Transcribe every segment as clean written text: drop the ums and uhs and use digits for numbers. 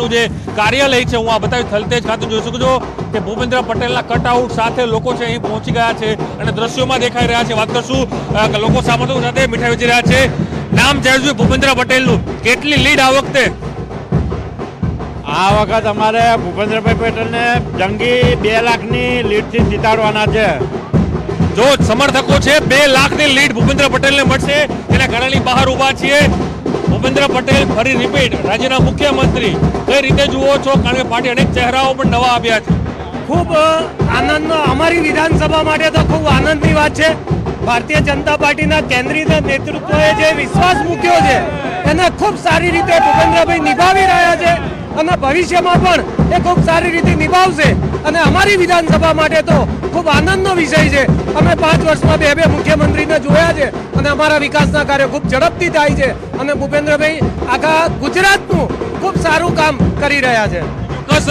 પટેલનું જે કાર્યાલય છે, હું આ બતાવી થલતેજ ખાતે જોઈ શકું છો કે ભૂપેન્દ્ર પટેલના કટઆઉટ સાથે લોકો છે અહીં પહોંચી ગયા છે અને દ્રશ્યોમાં દેખાઈ રહ્યા છે. વાત કરશું લોકો સામંતો સાથે મીઠાઈ વેચી રહ્યા છે. નામ જાણ્યું ભૂપેન્દ્ર પટેલનું, કેટલી લીડ આ વખતે? આ વખત અમારે ભૂપેન્દ્રભાઈ પટેલને જંગી 2 લાખની લીડથી જીતાડવાના છે. જો સમર્થકો છે 2 લાખની લીડ ભૂપેન્દ્ર પટેલને મળશે, એના ઘરની બહાર ઉભા છીએ. ભૂપેન્દ્ર પટેલ ફરી રિપીટ રાજ્યના મુખ્યમંત્રી, કઈ રીતે જુઓ છો? કારણ કે પાર્ટી અનેક ચહેરાઓ પણ નવા આવ્યા છે. ખૂબ આનંદનો, અમારી વિધાનસભા માટે તો ખૂબ આનંદની વાત છે. ભારતીય જનતા પાર્ટીના કેન્દ્રીય નેતૃત્વએ જે વિશ્વાસ મૂક્યો છે એને ખૂબ સારી રીતે ભૂપેન્દ્રભાઈ નિભાવી રહ્યા છે અને ભવિષ્યમાં પણ એ ખૂબ સારી રીતે નિભાવશે. અને અમારી વિધાનસભા માટે તો ખૂબ આનંદનો વિષય છે. અમે 5 વર્ષમાં 2 મુખ્યમંત્રીને જોયા છે અને અમારા વિકાસના કાર્યો ખૂબ ઝડપથી થાય છે અને ભૂપેન્દ્રભાઈ આખા ગુજરાતનું ખૂબ સારું કામ કરી રહ્યા છે. ચોક્કસ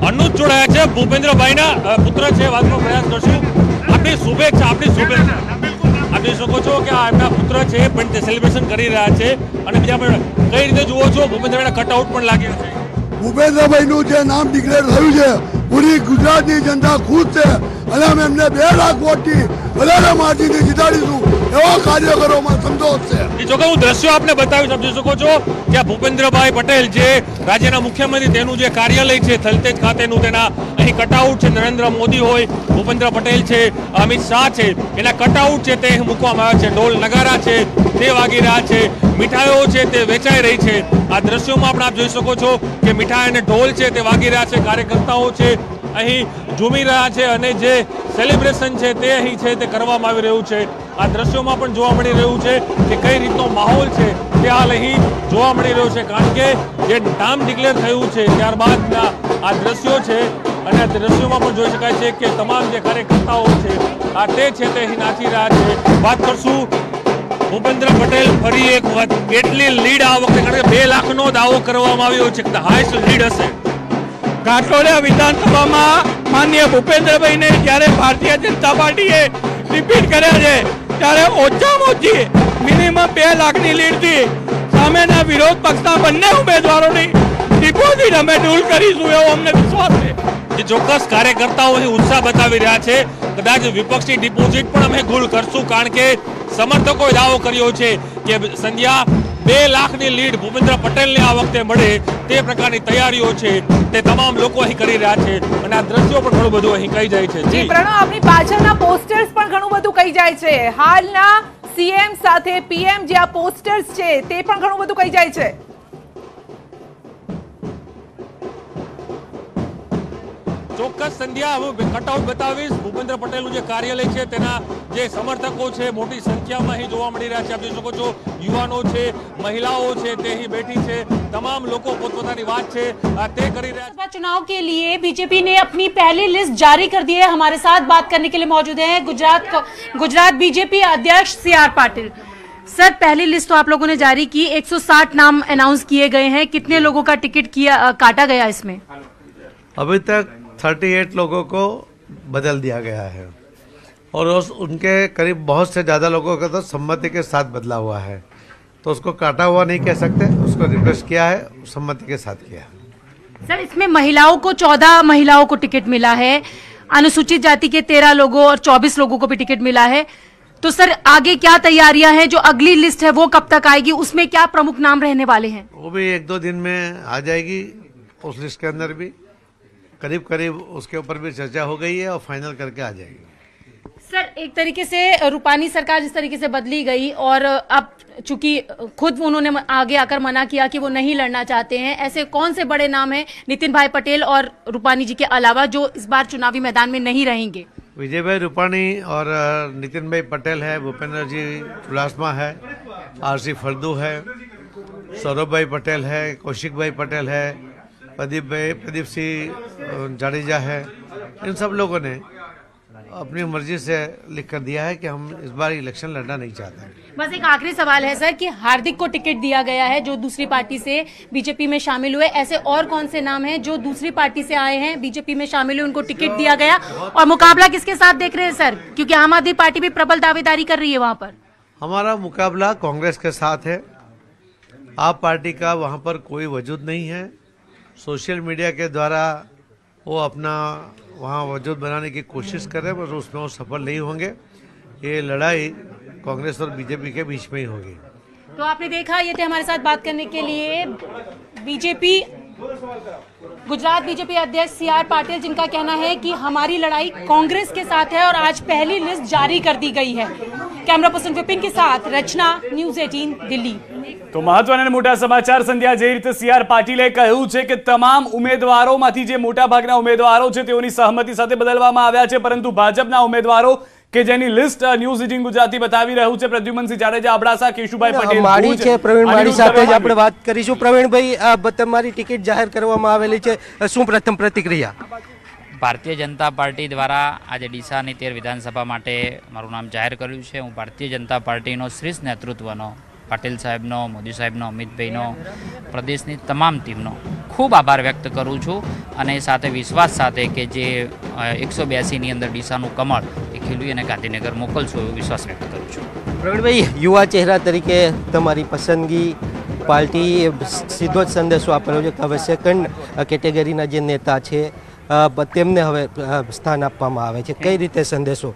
અનુજ જોડાયા છે, ભૂપેન્દ્રભાઈના પુત્ર છે. વાતનો પ્રયાસ કરશું. આપણી શુભેચ્છા, આપણી શુભેચ્છા. આપ જોઈ શકો છો કે આ એમના પુત્ર છે પણ તે સેલિબ્રેશન કરી રહ્યા છે. અને બીજા પણ કઈ રીતે જુઓ છો? ભૂપેન્દ્રભાઈના કટઆઉટ પણ લાગ્યા છે. ભૂપેન્દ્રભાઈનું જે નામ ડિક્લેર થયું છે, પૂરી ગુજરાતની જનતા ખુશ છે અને અમે એમને 2 લાખ વોટથી વધારે માર્જિનથી જીતાડીશું એવા કાર્યકરોમાં સંતોષ છે. જો કે હું દ્રશ્યો આપને બતાવી સમજી શકો છો કે આ ભૂપેન્દ્રભાઈ પટેલ જે રાજ્યના મુખ્યમંત્રી તેનું જે કાર્યાલય છે થલતેજ ખાતેનું, તેના અહીં કટઆઉટ છે. નરેન્દ્ર મોદી હોય, ભૂપેન્દ્ર પટેલ છે, અમિત શાહ છે, એના કટઆઉટ છે તે મૂકવામાં આવ્યા છે. ઢોલ નગારા છે તે વાગી રહ્યા છે, મીઠાઈઓ છે તે વેચાઈ રહી છે. આ દ્રશ્યોમાં પણ આપ જોઈ શકો છો કે મીઠાઈ અને ઢોલ છે તે વાગી રહ્યા છે. કાર્યકર્તાઓ છે અહીં ઝૂમી રહ્યા છે અને જે સેલિબ્રેશન છે તે અહીં છે તે કરવામાં આવી રહ્યું છે. આ દ્રશ્યોમાં પણ જોવા મળી રહ્યું છે કે કઈ રીતનો માહોલ છે તે હાલ અહીં જોવા મળી રહ્યો છે. કારણ કે જે નામ ડિક્લેર થયું છે ત્યારબાદના આ દ્રશ્યો છે અને આ દ્રશ્યોમાં પણ જોઈ શકાય છે કે તમામ જે કાર્યકર્તાઓ છે આ તે છે તે અહીં નાચી રહ્યા છે. વાત કરશું ભૂપેન્દ્ર પટેલ ફરી એક વાત, કેટલી લીડ આ વખતે? કારણ કે 2 લાખનો દાવો કરવામાં આવ્યો છે કે હાઈએસ્ટ લીડ હશે. કાટોડિયા વિધાનસભામાં માનનીય ભૂપેન્દ્રભાઈને જ્યારે ભારતીય જનતા પાર્ટીએ રિપીટ કર્યા છે ત્યારે ઓછામાં ઓછી મિનિમમ 2 લાખની લીડથી સામેના વિરોધ પક્ષના બંને ઉમેદવારોની ડિપોઝિટ અમે ડૂલ કરીશું એવો અમને વિશ્વાસ છે. જે ચોક્કસ કાર્યકર્તાઓ અહીં ઉત્સાહ બતાવી રહ્યા છે. કદાચ વિપક્ષની ડિપોઝિટ પણ અમે ગુલ કરશું, કારણ કે સમર્થકોએ દાવો કર્યો છે કે સંધ્યા 2 લાખની લીડ ભૂપેન્દ્ર પટેલને આ વખતે મળે તે પ્રકારની તૈયારીઓ છે તે તમામ લોકો અહીં કરી રહ્યા છે. અને આ દ્રશ્યો પણ ઘણું બધું અહીં કહી જાય છે. જી પ્રણવ, આપની પાછળના પોસ્ટર્સ પણ ઘણું બધું કહી જાય છે. હાલના સીએમ સાથે પીએમ જે આ પોસ્ટર્સ છે તે પણ ઘણું બધું કહી જાય છે. ચોક્કસ સંધ્યા, હું કટઆઉટ બતાવીશ. ભૂપેન્દ્ર પટેલનું જે કાર્યાલય છે તેના જે સમર્થકો છે મોટી સંખ્યામાં અહીં જોવા મળી રહ્યા છે. આપ જોઈ શકો છો યુવાનો છે, મહિલાઓ છે તે અહીં બેઠી છે. तमाम लोगों પોતપોતાની વાત છે તે કરી રહ્યા છે. चुनाव के लिए बीजेपी ने अपनी पहली लिस्ट जारी कर दी है. हमारे साथ बात करने के लिए मौजूद हैं गुजरात बीजेपी अध्यक्ष CR पाटिल. सर, पहली लिस्ट तो आप लोगों ने जारी की, 160 नाम अनाउंस किए गए हैं. कितने लोगों का टिकट काटा गया इसमें? अभी तक 38 लोगों को बदल दिया गया है और उनके करीब बहुत से ज़्यादा लोगों का तो सम्मति के साथ बदला हुआ है, तो उसको काटा हुआ नहीं कह सकते, उसको रिप्लेस किया है, सम्मति के साथ किया है. सर, इसमें महिलाओं को 14 महिलाओं को टिकट मिला है, अनुसूचित जाति के 13 लोगों और 24 लोगों को भी टिकट मिला है. तो सर, आगे क्या तैयारियां हैं? जो अगली लिस्ट है वो कब तक आएगी? उसमें क्या प्रमुख नाम रहने वाले हैं? वो भी 1-2 दिन में आ जाएगी. उस लिस्ट के अंदर भी करीब उसके ऊपर भी चर्चा हो गई है और फाइनल करके आ जाएगी. सर, एक तरीके से रूपानी सरकार जिस तरीके से बदली गई और अब चूंकि खुद उन्होंने आगे आकर मना किया कि वो नहीं लड़ना चाहते हैं, ऐसे कौन से बड़े नाम हैं नितिन भाई पटेल और रूपानी जी के अलावा जो इस बार चुनावी मैदान में नहीं रहेंगे? विजय भाई रूपानी और नितिन भाई पटेल है, भूपेंद्र जी चुड़ासमा है, RC फल्दू है, सौरभ भाई पटेल है, कौशिक भाई पटेल है, प्रदीप सिंह जाडेजा है. इन सब लोगों ने अपनी मर्जी से लिख कर दिया है कि हम इस बार इलेक्शन लड़ना नहीं चाहते. बस एक आखिरी सवाल है सर कि हार्दिक को टिकट दिया गया है जो दूसरी पार्टी से बीजेपी में शामिल हुए, ऐसे और कौन से नाम हैं जो दूसरी पार्टी से आए हैं बीजेपी में शामिल हुए, उनको टिकट दिया गया? और मुकाबला किसके साथ देख रहे हैं सर, क्योंकि आम आदमी पार्टी भी प्रबल दावेदारी कर रही है वहाँ पर? हमारा मुकाबला कांग्रेस के साथ है. आप पार्टी का वहाँ पर कोई वजूद नहीं है. सोशल मीडिया के द्वारा वो अपना वहाँ वजूद बनाने की कोशिश कर रहे हैं, पर उसमें वो सफल नहीं होंगे। ये लड़ाई कांग्रेस और बीजेपी के बीच में ही होगी। तो आपने देखा, ये थे हमारे साथ बात करने के लिए बीजेपी गुजरात बीजेपी अध्यक्ष CR पाटिल, जिनका कहना है कि हमारी लड़ाई कांग्रेस के साथ है और आज पहली लिस्ट जारी कर दी गई है। कैमरा पर्सन विपिन के साथ रचना, न्यूज़ 18 दिल्ली। तो महत्वના અને મોટા સમાચાર સંધ્યા, જે રીતે CR પાટીલે કહ્યું છે કે તમામ ઉમેદવારોમાંથી જે મોટા ભાગના ઉમેદવારો છે તેઓની સહમતિ સાથે બદલવામાં આવ્યા છે, પરંતુ ભાજપના ઉમેદવારો કે જેની લિસ્ટ ન્યૂઝ 18 ગુજરાતી બતાવી રહ્યું છે, પ્રદ્યુમનસિંહ જાડેજા, અબડાસા, કેશુભાઈ પટેલ માળી છે, પ્રવીણ માળી સાથે જ આપણે વાત કરીશું। પ્રવીણભાઈ, તમારી ટિકિટ જાહેર કરવામાં આવેલી છે, શું પ્રથમ પ્રતિક્રિયા? ભારતીય જનતા પાર્ટી દ્વારા આજે ડીસાની 13 વિધાનસભા માટે મારું નામ જાહેર કર્યું છે। હું ભારતીય જનતા પાર્ટીનો શ્રેષ્ઠ નેતૃત્વનો, પાટીલ સાહેબનો, મોદી સાહેબનો, અમિતભાઈનો, પ્રદેશની તમામ ટીમનો ખૂબ આભાર વ્યક્ત કરું છું અને સાથે વિશ્વાસ સાથે કે જે 182ની અંદર ડીસાનું કમળ એ ખીલ્યું અને ગાંધીનગર મોકલશું એવો વિશ્વાસ વ્યક્ત કરું છું। પ્રવીણભાઈ, યુવા ચહેરા તરીકે તમારી પસંદગી, પાર્ટી સીધો જ સંદેશો આપેલો છે કે હવે સેકન્ડ કેટેગરીના જે નેતા છે તેમને હવે સ્થાન આપવામાં આવે છે, કઈ રીતે સંદેશો?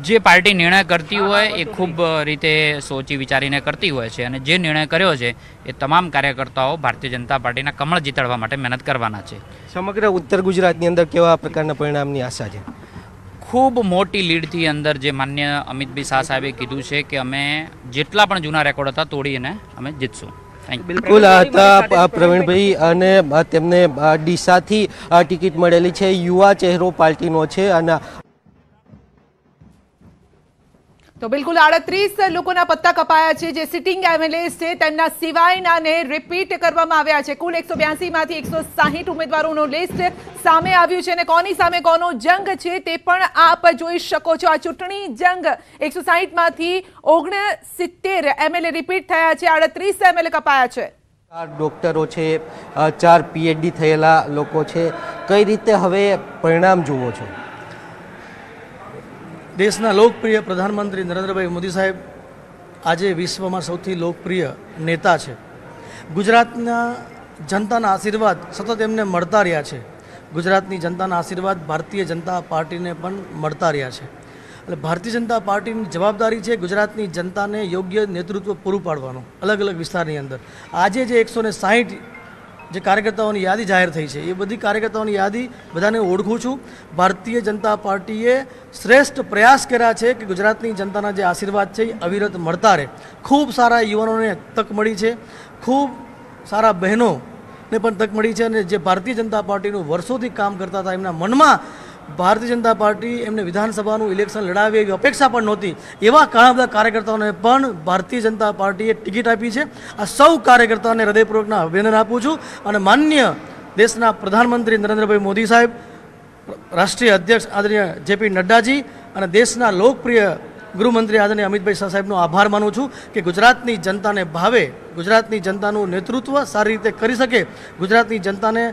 જે પાર્ટી નિર્ણય કરતી હોય એ ખૂબ રીતે સોચી વિચારીને કરતી હોય છે અને જે નિર્ણય કર્યો છે એ તમામ કાર્યકર્તાઓ ભારતીય જનતા પાર્ટીના કમળ જીતાડવા માટે મહેનત કરવાના છે। સમગ્ર ઉત્તર ગુજરાતની અંદર કેવા પ્રકારના પરિણામની આશા છે? ખૂબ મોટી લીડથી અંદર જે માન્ય અમિતભાઈ શાહ સાહેબે કીધું છે કે અમે જેટલા પણ જૂના રેકોર્ડ હતા તોડીને અમે જીતશું। બિલકુલ, હતા પ્રવીણભાઈ અને તેમને ડીસાથી ટિકિટ મળેલી છે, યુવા ચહેરો પાર્ટીનો છે અને તો બિલકુલ 38 લોકોના પત્તા કપાયા છે, જે સિટિંગ એમએલએસ છે તેમના સિવાયનાને રિપીટ કરવામાં આવ્યા છે। કુલ 182 માંથી 160 ઉમેદવારોનું લિસ્ટ સામે આવ્યું છે અને કોની સામે કોનો જંગ છે તે પણ આપ જોઈ શકો છો। આ ચૂંટણી જંગ 160 માંથી 69 એમએલએ રિપીટ થયા છે, 38 એમએલએ કપાયા છે। 4 ડોક્ટરો છે, 4 PhD થયેલા લોકો છે, કઈ રીતે હવે પરિણામ જુઓ છો? દેશના લોકપ્રિય પ્રધાનમંત્રી નરેન્દ્રભાઈ મોદી સાહેબ આજે વિશ્વમાં સૌથી લોકપ્રિય નેતા છે। ગુજરાતના જનતાના આશીર્વાદ સતત એમને મળતા રહ્યા છે। ગુજરાતની જનતાના આશીર્વાદ ભારતીય જનતા પાર્ટીને પણ મળતા રહ્યા છે। એટલે ભારતીય જનતા પાર્ટીની જવાબદારી છે ગુજરાતની જનતાને યોગ્ય નેતૃત્વ પૂરું પાડવાનું અલગ અલગ વિસ્તારની અંદર। આજે જે 160 જે કાર્યકર્તાઓની યાદી જાહેર થઈ છે એ બધી કાર્યકર્તાઓની યાદી બધાને ઓળખું છું। ભારતીય જનતા પાર્ટીએ શ્રેષ્ઠ પ્રયાસ કર્યા છે કે ગુજરાતની જનતાના જે આશીર્વાદ છે એ અવિરત મળતા રહે। ખૂબ સારા યુવાનોને તક મળી છે, ખૂબ સારા બહેનોને પણ તક મળી છે અને જે ભારતીય જનતા પાર્ટીનું વર્ષોથી કામ કરતા હતા એમના મનમાં ભારતીય જનતા પાર્ટી એમને વિધાનસભાનું ઇલેક્શન લડાવે એવી અપેક્ષા પણ નહોતી, એવા ઘણા બધા કાર્યકર્તાઓને પણ ભારતીય જનતા પાર્ટીએ ટિકિટ આપી છે। આ સૌ કાર્યકર્તાઓને હૃદયપૂર્વકના અભિનંદન આપું છું અને માન્ય દેશના પ્રધાનમંત્રી નરેન્દ્રભાઈ મોદી સાહેબ, રાષ્ટ્રીય અધ્યક્ષ આદરણીય JP નડ્ડાજી અને દેશના લોકપ્રિય ગૃહમંત્રી આદરણીય અમિતભાઈ શાહ સાહેબનો આભાર માનું છું કે ગુજરાતની જનતાને ભાવે, ગુજરાતની જનતાનું નેતૃત્વ સારી રીતે કરી શકે, ગુજરાતની જનતાને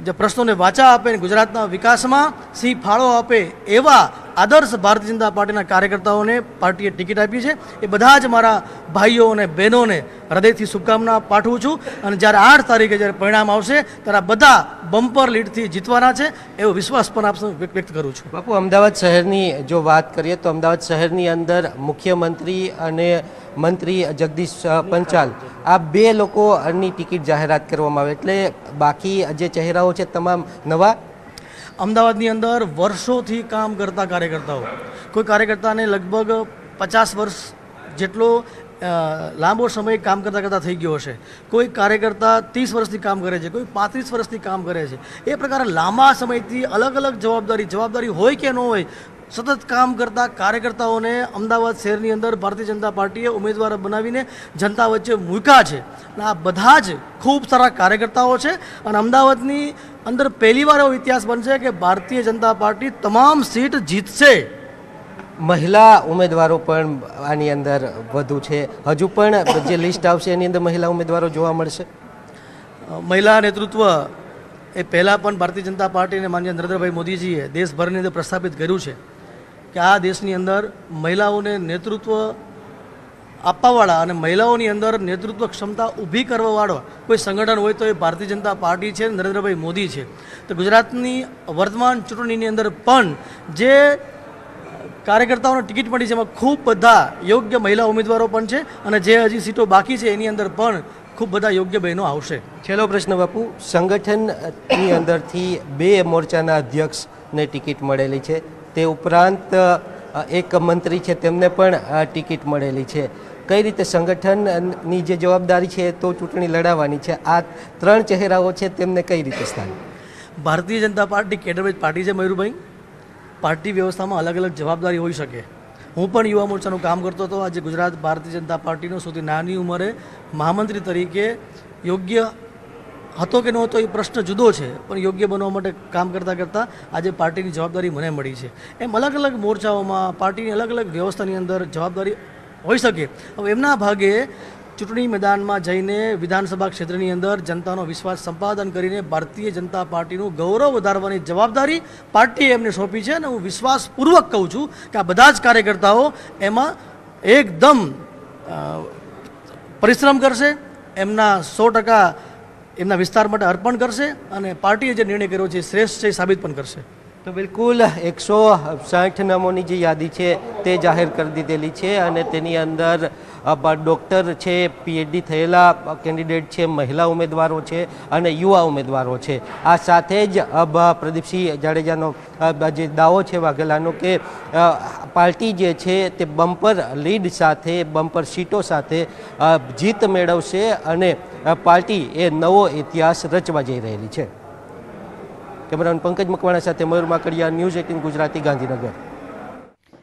જે પ્રશ્નોને વાચા આપે અને ગુજરાતના વિકાસમાં સિંહ ફાળો આપે એવા આદર્શ ભારતીય જનતા પાર્ટીના કાર્યકર્તાઓને પાર્ટીએ ટિકિટ આપી છે। એ બધા જ મારા ભાઈઓ અને બહેનોને હૃદયથી શુભકામના પાઠવું છું અને જ્યારે 8 તારીખે જ્યારે પરિણામ આવશે ત્યારે બધા બમ્પર લીડથી જીતવાના છે એવો વિશ્વાસ પણ આપ વ્યક્ત કરું છું। બાપુ, અમદાવાદ શહેરની જો વાત કરીએ તો અમદાવાદ શહેરની અંદર મુખ્યમંત્રી અને મંત્રી જગદીશ પંચાલ આ 2 લોકોની ટિકિટ જાહેરાત કરવામાં આવે, એટલે બાકી જે ચહેરાઓ છે તમામ નવા। અમદાવાદની અંદર વર્ષોથી કામ કરતા કાર્યકર્તાઓ, કોઈ કાર્યકર્તાને લગભગ 50 વર્ષ જેટલો લાંબો સમય કામ કરતા કરતા થઈ ગયો હશે, કોઈ કાર્યકર્તા 30 વર્ષથી કામ કરે છે, કોઈ 35 વર્ષથી કામ કરે છે। એ પ્રકારે લાંબા સમયથી અલગ અલગ જવાબદારી હોય કે ન હોય સતત કામ કરતા કાર્યકર્તાઓને અમદાવાદ શહેરની અંદર ભારતીય જનતા પાર્ટીએ ઉમેદવાર બનાવીને જનતા વચ્ચે મૂક્યા છે અને આ બધા જ ખૂબ સારા કાર્યકર્તાઓ છે અને અમદાવાદની અંદર પહેલીવાર એવો ઇતિહાસ બનશે કે ભારતીય જનતા પાર્ટી તમામ સીટ જીતશે। મહિલા ઉમેદવારો પણ આની અંદર વધુ છે, હજુ પણ જે લિસ્ટ આવશે એની અંદર મહિલા ઉમેદવારો જોવા મળશે? મહિલા નેતૃત્વ એ પહેલાં પણ ભારતીય જનતા પાર્ટી અને માનનીય નરેન્દ્રભાઈ મોદીજીએ દેશભરની અંદર પ્રસ્થાપિત કર્યું છે કે આ દેશની અંદર મહિલાઓને નેતૃત્વ આપવાવાળા અને મહિલાઓની અંદર નેતૃત્વ ક્ષમતા ઊભી કરવાવાળો કોઈ સંગઠન હોય તો એ ભારતીય જનતા પાર્ટી છે, નરેન્દ્રભાઈ મોદી છે. તો ગુજરાતની વર્તમાન ચૂંટણીની અંદર પણ જે કાર્યકર્તાઓને ટિકિટ મળી છે એમાં ખૂબ બધા યોગ્ય મહિલા ઉમેદવારો પણ છે અને જે હજી સીટો બાકી છે એની અંદર પણ ખૂબ બધા યોગ્ય બહેનો આવશે. છેલ્લો પ્રશ્ન બાપુ, સંગઠનની અંદરથી 2 મોરચાના અધ્યક્ષને ટિકિટ મળેલી છે, તે ઉપરાંત એક મંત્રી છે તેમને પણ ટિકિટ મળેલી છે. કઈ રીતે સંગઠનની જે જવાબદારી છે તો ચૂંટણી લડાવવાની છે, આ 3 ચહેરાઓ છે તેમને કઈ રીતે સ્થાન? ભારતીય જનતા પાર્ટી કેડરવેજ પાર્ટી છે મયુરભાઈ. પાર્ટી વ્યવસ્થામાં અલગ અલગ જવાબદારી હોઈ શકે. હું પણ યુવા મોરચાનું કામ કરતો હતો. આજે ગુજરાત ભારતીય જનતા પાર્ટીનો સૌથી નાની ઉંમરે મહામંત્રી તરીકે યોગ્ય હતો કે નહોતો એ પ્રશ્ન જુદો છે, પણ યોગ્ય બનવા માટે કામ કરતાં કરતાં આજે પાર્ટીની જવાબદારી મને મળી છે. એમ અલગ અલગ મોરચાઓમાં પાર્ટીની અલગ અલગ વ્યવસ્થાની અંદર જવાબદારી હોઈ શકે. હવે એમના ભાગે ચૂંટણી મેદાનમાં જઈને વિધાનસભા ક્ષેત્રની અંદર જનતાનો વિશ્વાસ સંપાદન કરીને ભારતીય જનતા પાર્ટીનું ગૌરવ વધારવાની જવાબદારી પાર્ટીએ એમને સોંપી છે અને હું વિશ્વાસપૂર્વક કહું છું કે આ બધા જ કાર્યકર્તાઓ એમાં એકદમ પરિશ્રમ કરશે, એમના 100% એમના વિસ્તાર માટે અર્પણ કરશે અને પાર્ટીએ જે નિર્ણય કર્યો છે શ્રેષ્ઠ છે સાબિત પણ કરશે. તો બિલકુલ 160 નામોની જે યાદી છે તે જાહેર કરી દીધેલી છે અને તેની અંદર ડૉક્ટર છે, PhD થયેલા કેન્ડિડેટ છે, મહિલા ઉમેદવારો છે અને યુવા ઉમેદવારો છે. આ સાથે જ પ્રદીપસિંહ જાડેજાનો જે દાવો છે વાઘેલાનો કે પાર્ટી જે છે તે બમ્પર લીડ સાથે, બમ્પર સીટો સાથે જીત મેળવશે અને પાર્ટી એ નવો ઇતિહાસ રચવા જઈ રહેલી છે. કેમેરામેન પંકજ મકવાણા સાથે મયુર માકડિયા, ન્યૂઝ 18 ગુજરાતી, ગાંધીનગર.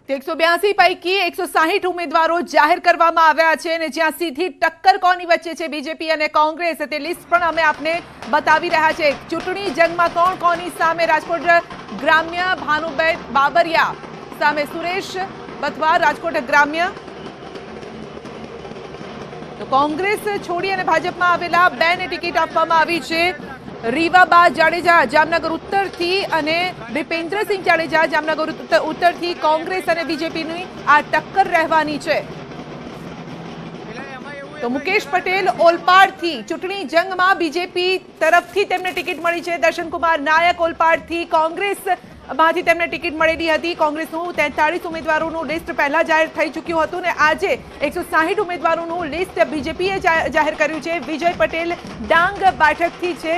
182 પૈકી 160 ઉમેદવારો જાહેર કરવામાં આવ્યા છે અને જ્યાં સીધી ટક્કર કોની વચ્ચે છે બીજેપી અને કોંગ્રેસ તે લિસ્ટ પણ અમે આપને બતાવી રહ્યા છે. ચૂંટણી જંગમાં કોણ કોની સામે? રાજકોટ ગ્રામ્ય ભાનુબેન બાબરિયા સામે સુરેશ બથવાર, રાજકોટ ગ્રામ્ય. તો કોંગ્રેસ છોડી અને ભાજપમાં આવેલા 2 ને ટિકિટ આપવામાં આવી છે. રીવાબા જાડેજા જામનગર ઉત્તરથી અને ભૂપેન્દ્રસિંહ જાડેજા જામનગર ઉત્તરથી કોંગ્રેસ અને બીજેપીની આ ટક્કર રહેવાની છે. તો મુકેશ પટેલ ઓલપાડથી ચૂંટણી જંગમાં બીજેપી તરફથી તેમને ટિકિટ મળી છે. દર્શનકુમાર નાયક ઓલપાડથી કોંગ્રેસમાંથી તેમને ટિકિટ મળેલી હતી. કોંગ્રેસનું 43 ઉમેદવારોનું લિસ્ટ પહેલા જાહેર થઈ ચૂક્યું હતું અને આજે 160 ઉમેદવારોનું લિસ્ટ બીજેપીએ જાહેર કર્યું છે. વિજય પટેલ ડાંગ બેઠકથી છે.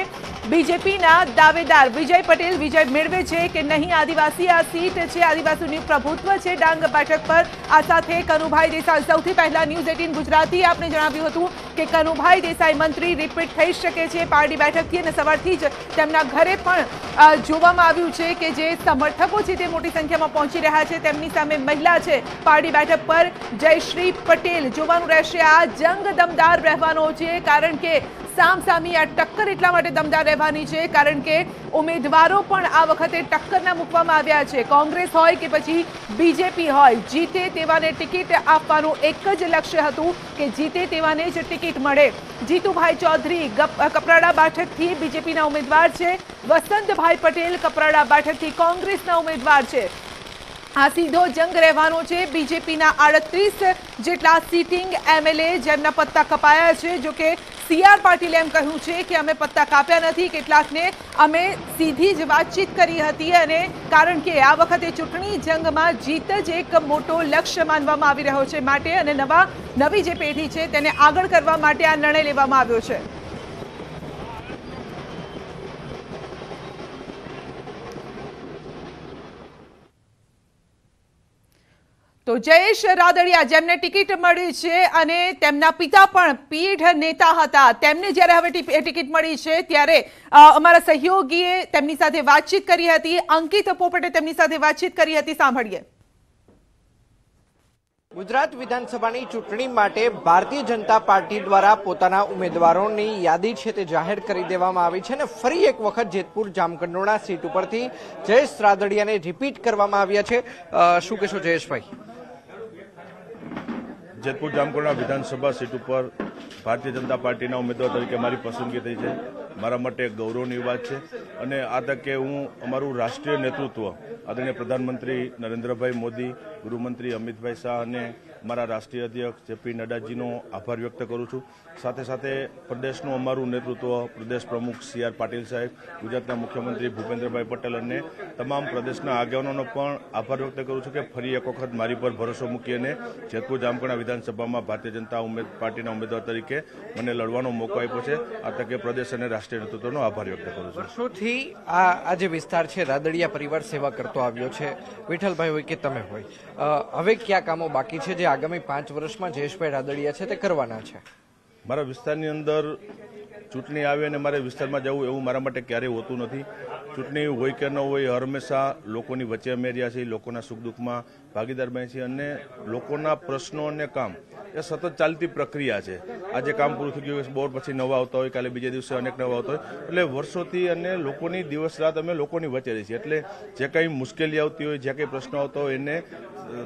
બીજેપીના દાવેદાર વિજય પટેલ વિજય મેળવે છે કે નહીં? આદિવાસી આ સીટ છે, આદિવાસીનું પ્રભુત્વ છે ડાંગ બેઠક પર. આ સાથે કનુભાઈ દેસાઈ, સૌથી પહેલા ન્યૂઝ 18 ગુજરાતી આપને જણાવ્યું હતું કે કનુભાઈ દેસાઈ મંત્રી રિપીટ થઈ શકે છે પારડી બેઠકથી અને સવારથી જ તેમના ઘરે પણ જોવામાં આવ્યું છે કે જે સમર્થકો છે તે મોટી સંખ્યામાં પહોંચી રહ્યા છે. તેમની સામે મહિલા છે પારડી બેઠક પર જયશ્રી પટેલ. જોવાનું રહેશે, આ જંગ દમદાર રહેવાનો છે કારણ કે સામસામી આ ટક્કર એટલા માટે દમદાર રહેવાની છે કારણ કે ઉમેદવારો પણ આ વખતે ટક્કરના મૂકવામાં આવ્યા છે. કોંગ્રેસ હોય કે પછી બીજેપી હોય, જીતે તેવાને ટિકિટ આપવાનું એક જ લક્ષ્ય હતું કે જીતે તેવાને જ ટિકિટ મળે. જીતુભાઈ ચૌધરી કપરાડા બેઠકથી બીજેપીના ઉમેદવાર છે. વસંતભાઈ પટેલ કપરાડા બેઠકથી કોંગ્રેસના ઉમેદવાર છે. આ સીધો જંગ રહેવાનો છે. બીજેપીના 38 જેટલા સિટિંગ MLA જેમના પત્તા કપાયા છે. જો કે CR પાટીલે એમ કહ્યું છે કે અમે પત્તા કાપ્યા નથી, કેટલાકને અમે સીધી જ વાતચીત કરી હતી અને કારણ કે આ વખતે ચૂંટણી જંગમાં જીત જ એક મોટો લક્ષ્ય માનવામાં આવી રહ્યો છે માટે અને નવી જે પેઢી છે તેને આગળ કરવા માટે આ નિર્ણય લેવામાં આવ્યો છે. તો જયેશ રાદડિયા જેમને ટિકિટ મળી છે અને તેમના પિતા પણ પીઢ નેતા હતા, તેમને જ્યારે હવે ટિકિટ મળી છે ત્યારે અમારા સહયોગીએ તેમની સાથે વાતચીત કરી હતી. અંકિત પોપટે તેમની સાથે વાતચીત કરી હતી, સાંભળીએ. ગુજરાત વિધાનસભાની ચૂંટણી માટે ભારતીય જનતા પાર્ટી દ્વારા પોતાના ઉમેદવારોની યાદી છે તે જાહેર કરી દેવામાં આવી છે અને ફરી એક વખત જેતપુર જામકંડોરણા સીટ ઉપરથી જયેશ રાદડિયાને રિપીટ કરવામાં આવ્યા છે. શું કહેશો જયેશભાઈ? જેતપુર જામકંડોરણા વિધાનસભા સીટ ઉપર ભારતીય જનતા પાર્ટીના ઉમેદવાર તરીકે મારી પસંદગી થઈ છે. મારા માટે એક ગૌરવની વાત છે અને આ તકે હું અમારું રાષ્ટ્રીય નેતૃત્વ આદરણીય પ્રધાનમંત્રી નરેન્દ્રભાઈ મોદી, ગૃહમંત્રી અમિતભાઈ શાહ અને મારા રાષ્ટ્રીય અધ્યક્ષ જેપી નડ્ડાજીનો આભાર વ્યક્ત કરું છું. સાથે સાથે પ્રદેશનું અમારું નેતૃત્વ પ્રદેશ પ્રમુખ CR પાટીલ સાહેબ, ગુજરાતના મુખ્યમંત્રી ભૂપેન્દ્રભાઈ પટેલ અને તમામ પ્રદેશના આગેવાનોનો પણ આભાર વ્યક્ત કરું છું કે ફરી એક વખત મારી પર ભરોસો મૂકી અને જેતપુર જામકંડોરણા વિધાનસભામાં ભારતીય જનતા પાર્ટીના ઉમેદવાર તરીકે મને લડવાનો મોકો આપ્યો છે. આ તકે પ્રદેશ અને રાષ્ટ્રીય નેતૃત્વનો આભાર વ્યક્ત કરું છું. વર્ષોથી આ જે વિસ્તાર છે રાદડિયા પરિવાર સેવા કરતો આવ્યો છે. વિઠ્ઠલભાઈ હોય કે તમે હોય, હવે કયા કામો બાકી છે જે આગામી 5 વર્ષમાં જયેશભાઈ રાદડિયા છે તે કરવાના છે? મારા વિસ્તારની અંદર ચૂંટણી આવે અને મારે વિસ્તારમાં જવું એવું મારા માટે ક્યારેય હોતું નથી. ચૂંટણી હોય કે ન હોય, હંમેશા લોકોની વચ્ચે અમે રહ્યા છીએ, લોકોના સુખ દુઃખમાં ભાગીદાર બની છીએ અને લોકોના પ્રશ્નો અને કામ એ સતત ચાલતી પ્રક્રિયા છે. આજે કામ પૂરું થઈ ગયું, બોર પછી નવા આવતા હોય, કાલે બીજા દિવસે અનેક નવા આવતા હોય, એટલે વર્ષોથી અને લોકોની દિવસ રાત અમે લોકોની વચ્ચે રહી છીએ. એટલે જે કંઈ મુશ્કેલી આવતી હોય, જે કંઈ પ્રશ્નો આવતો હોય એને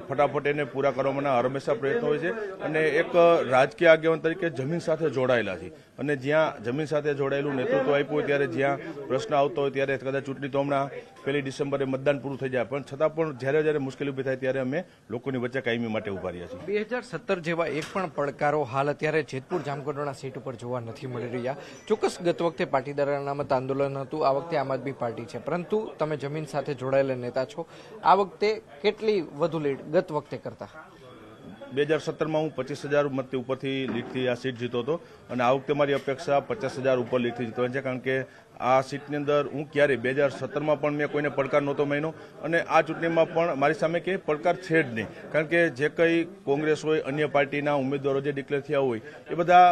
ફટાફટ એને પૂરા કરવામાં હંમેશા પ્રયત્ન હોય છે. અને એક રાજકીય આગેવાન તરીકે જમીન સાથે જોડાયેલા છે અને જ્યાં જમીન સાથે જોડાયેલું નેતૃત્વ આપ્યું હોય ત્યારે જ્યાં પ્રશ્ન આવતો હોય ત્યારે કદાચ ચૂંટણી તો હમણાં 1 ડિસેમ્બરે મતદાન પૂરું થઈ જાય, પણ છતાં પણ જ્યારે મુશ્કેલી ઊભી થાય ત્યારે અમે લોકોની વચ્ચે કાયમી માટે ઉભા રહ્યા છીએ. 2017 જેવા એક પણ પડકારો હાલ અત્યારે જેતપુર જામકંડોરણા સીટ ઉપર જોવા નથી મળી રહ્યા. ચોક્કસ ગત વખતે પાટીદાર અનામત આંદોલન હતું, આ વખતે આમ આદમી પાર્ટી છે, પરંતુ તમે જમીન સાથે જોડાયેલા નેતા છો. આ વખતે કેટલી વધુ લીડ ગત વખતે કરતા? 2017માં હું 25,000 મતથી ઉપરથી લીડથી આ સીટ જીતો હતો અને આ વખતે મારી અપેક્ષા 50,000 ઉપર લીડથી જીતવાની છે. કારણ કે આ સીટની અંદર હું ક્યારેય 2017માં પણ મેં કોઈને પડકાર નહોતો માન્યો અને આ ચૂંટણીમાં પણ મારી સામે કે પડકાર છે જ નહીં. કારણ કે જે કંઈ કોંગ્રેસ હોય, અન્ય પાર્ટીના ઉમેદવારો જે ડિક્લેર થયા હોય એ બધા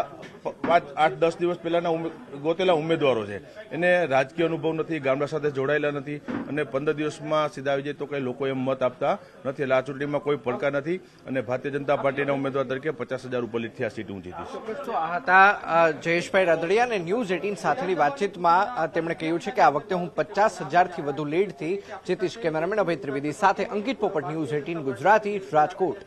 5-8-10 દિવસ પહેલાના ગોતેલા ઉમેદવારો છે. એને રાજકીય અનુભવ નથી, ગામડા સાથે જોડાયેલા નથી અને 15 દિવસમાં સીધા આવી જાય તો કંઈ લોકો એમ મત આપતા નથી. એટલે આ ચૂંટણીમાં કોઈ પડકાર નથી અને ભારતીય જનતા પાર્ટીના ઉમેદવાર તરીકે 50,000 ઉપર લીધથી આ સીટ હું જીતીશ. આ હતા જયેશભાઈ રાદડિયા અને ન્યૂઝ 18 સાથેની વાતચીતમાં તેમણે કહ્યું છે કે આ વખતે હું 50,000થી વધુ લીડથી જીતીશ. કેમેરામેન અભય ત્રિવેદી સાથે અંકિત પોપટ, ન્યૂઝ 18 ગુજરાતી, રાજકોટ.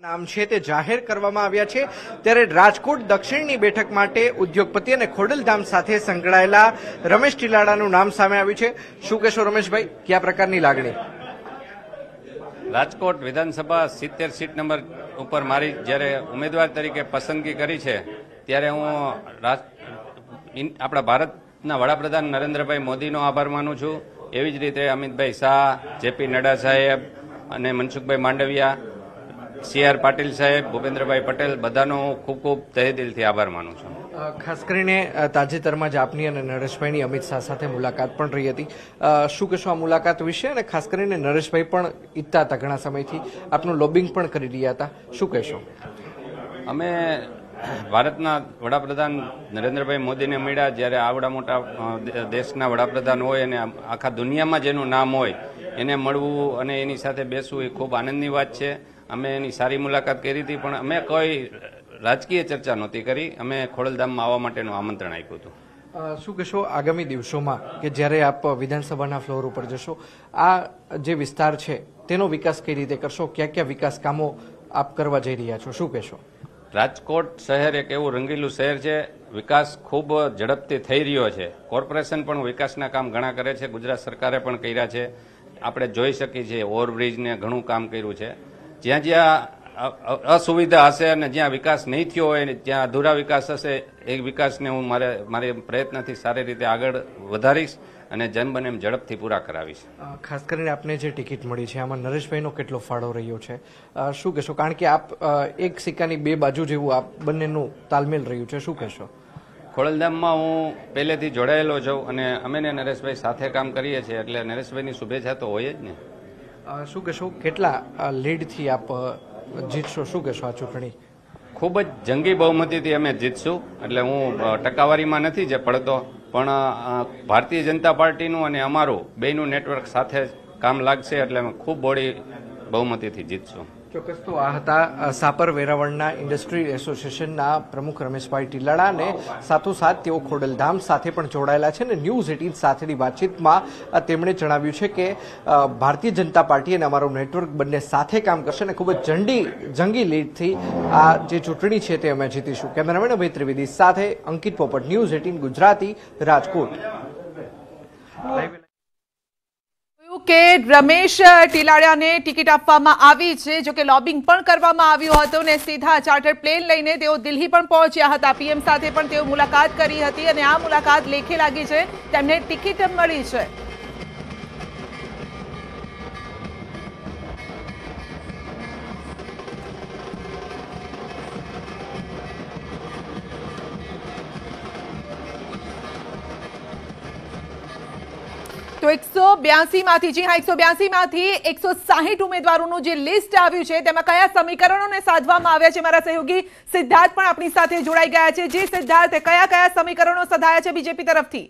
નામ છે તે જાહેર કરવામાં આવ્યા છે ત્યારે રાજકોટ દક્ષિણની બેઠક માટે ઉદ્યોગપતિ અને ખોડલધામ સાથે સંકળાયેલા રમેશ ટીલાડાનું નામ સામે આવ્યું છે. શું કહેશો રમેશભાઈ, કયા પ્રકારની લાગણી? રાજકોટ વિધાનસભા 70 સીટ નંબર ઉપર મારી જ્યારે ઉમેદવાર તરીકે પસંદગી કરી છે ત્યારે હું આપણા ભારતના વડાપ્રધાન નરેન્દ્રભાઈ મોદીનો આભાર માનું છું. એવી જ રીતે અમિતભાઈ શાહ, જેપી નડ્ડા સાહેબ અને મનસુખભાઈ માંડવિયા, CR પાટીલ સાહેબ, ભૂપેન્દ્રભાઈ પટેલ બધાનો ખૂબ ખૂબ તહેદિલથી આભાર માનું છું. ખાસ કરીને તાજેતરમાં જ આપની અને નરેશભાઈની અમિત શાહ સાથે મુલાકાત પણ રહી હતી. શું કહેશો આ મુલાકાત વિશે? અને ખાસ કરીને નરેશભાઈ પણ ઈચ્છતા હતા ઘણા સમયથી, આપનું લોબિંગ પણ કરી રહ્યા હતા, શું કહેશો? અમે ભારતના વડાપ્રધાન નરેન્દ્રભાઈ મોદીને મળ્યા જ્યારે આવડા મોટા દેશના વડાપ્રધાન હોય અને આખા દુનિયામાં જેનું નામ હોય એને મળવું અને એની સાથે બેસવું એ ખૂબ આનંદની વાત છે. અમે એની સારી મુલાકાત કરી હતી પણ અમે કોઈ રાજકીય ચર્ચા નહોતી કરી, અમે ખોડલધામમાં આવવા માટેનું આમંત્રણ આપ્યું હતું. શું કહેશો આગામી દિવસોમાં કે જ્યારે આપ વિધાનસભાના ફ્લોર ઉપર જશો, આ જે વિસ્તાર છે તેનો વિકાસ કઈ રીતે કરશો? ક્યાં ક્યાં વિકાસ કામો આપ કરવા જઈ રહ્યા છો, શું કહેશો? રાજકોટ શહેર એક એવું રંગીલું શહેર છે, વિકાસ ખૂબ ઝડપથી થઈ રહ્યો છે. કોર્પોરેશન પણ વિકાસના કામ ઘણા કરે છે, ગુજરાત સરકારે પણ કર્યા છે. આપણે જોઈ શકીએ છીએ ઓવરબ્રિજને ઘણું કામ કર્યું છે. જ્યાં જ્યાં અસુવિધા હશે અને જ્યાં વિકાસ નહીં થયો હોય, જ્યાં અધૂરા વિકાસ હશે એ વિકાસને હું મારે પ્રયત્નથી સારી રીતે આગળ વધારીશ અને જેમ બને એમ ઝડપથી પૂરા કરાવીશ. ખાસ કરીને આપને જે ટિકિટ મળી છે આમાં નરેશભાઈનો કેટલો ફાળો રહ્યો છે, શું કહેશો? કારણ કે આપ એક સિક્કાની બે બાજુ જેવું આપ બંનેનું તાલમેલ રહ્યું છે, શું કહેશો? ખોડલધામમાં હું પહેલેથી જોડાયેલો છું અને અમે ને નરેશભાઈ સાથે કામ કરીએ છીએ એટલે નરેશભાઈની શુભેચ્છા તો હોય જ ને. શું કહેશો, કેટલા લીડથી આપ જીતશો, શું કહેશો? આ ચૂંટણી ખૂબ જ જંગી બહુમતીથી અમે જીતશું. એટલે હું ટકાવારીમાં નથી જે પડતો, પણ ભારતીય જનતા પાર્ટીનું અને અમારું બેયનું નેટવર્ક સાથે કામ લાગશે એટલે અમે ખૂબ બોડી બહુમતીથી જીતશું. ચોક્કસ. તો આ હતા સાપર વેરાવળના ઇન્ડસ્ટ્રી એસોસિએશનના પ્રમુખ રમેશભાઈ ટીલાડા અને સાથોસાથ તેઓ ખોડલધામ સાથે પણ જોડાયેલા છે અને ન્યૂઝ 18 સાથેની વાતચીતમાં તેમણે જણાવ્યું છે કે ભારતીય જનતા પાર્ટી અને અમારું નેટવર્ક બંને સાથે કામ કરશે અને ખૂબ જ જંગી લીડથી આ જે ચૂંટણી છે તે અમે જીતીશું. કેમેરામેન અભય ત્રિવેદી સાથે અંકિત પોપટ, ન્યૂઝ 18 ગુજરાતી, રાજકોટ. કે કે રમેશ ટીલાડિયાને ટિકિટ આપવામાં આવી છે, જો કે લોબિંગ પણ કરવામાં આવ્યું હતું ને સીધા ચાર્ટર પ્લેન લઈને તેઓ દિલ્હી પણ પહોંચ્યા હતા. પીએમ સાથે પણ તેઓ મુલાકાત કરી હતી અને આ મુલાકાત લેખે લાગી છે, તેમને ટિકિટ મળી છે. તો 182 માંથી, જી હા, 182 માંથી 160 ઉમેદવારોનું જે લિસ્ટ આવ્યું છે તેમાં કયા સમીકરણોને સાધવામાં આવ્યા છે, મારા સહયોગી સિદ્ધાર્થ પણ આપણી સાથે જોડાઈ ગયા છે. જી સિદ્ધાર્થ, કયા સમીકરણો સધાયા છે બીજેપી તરફથી?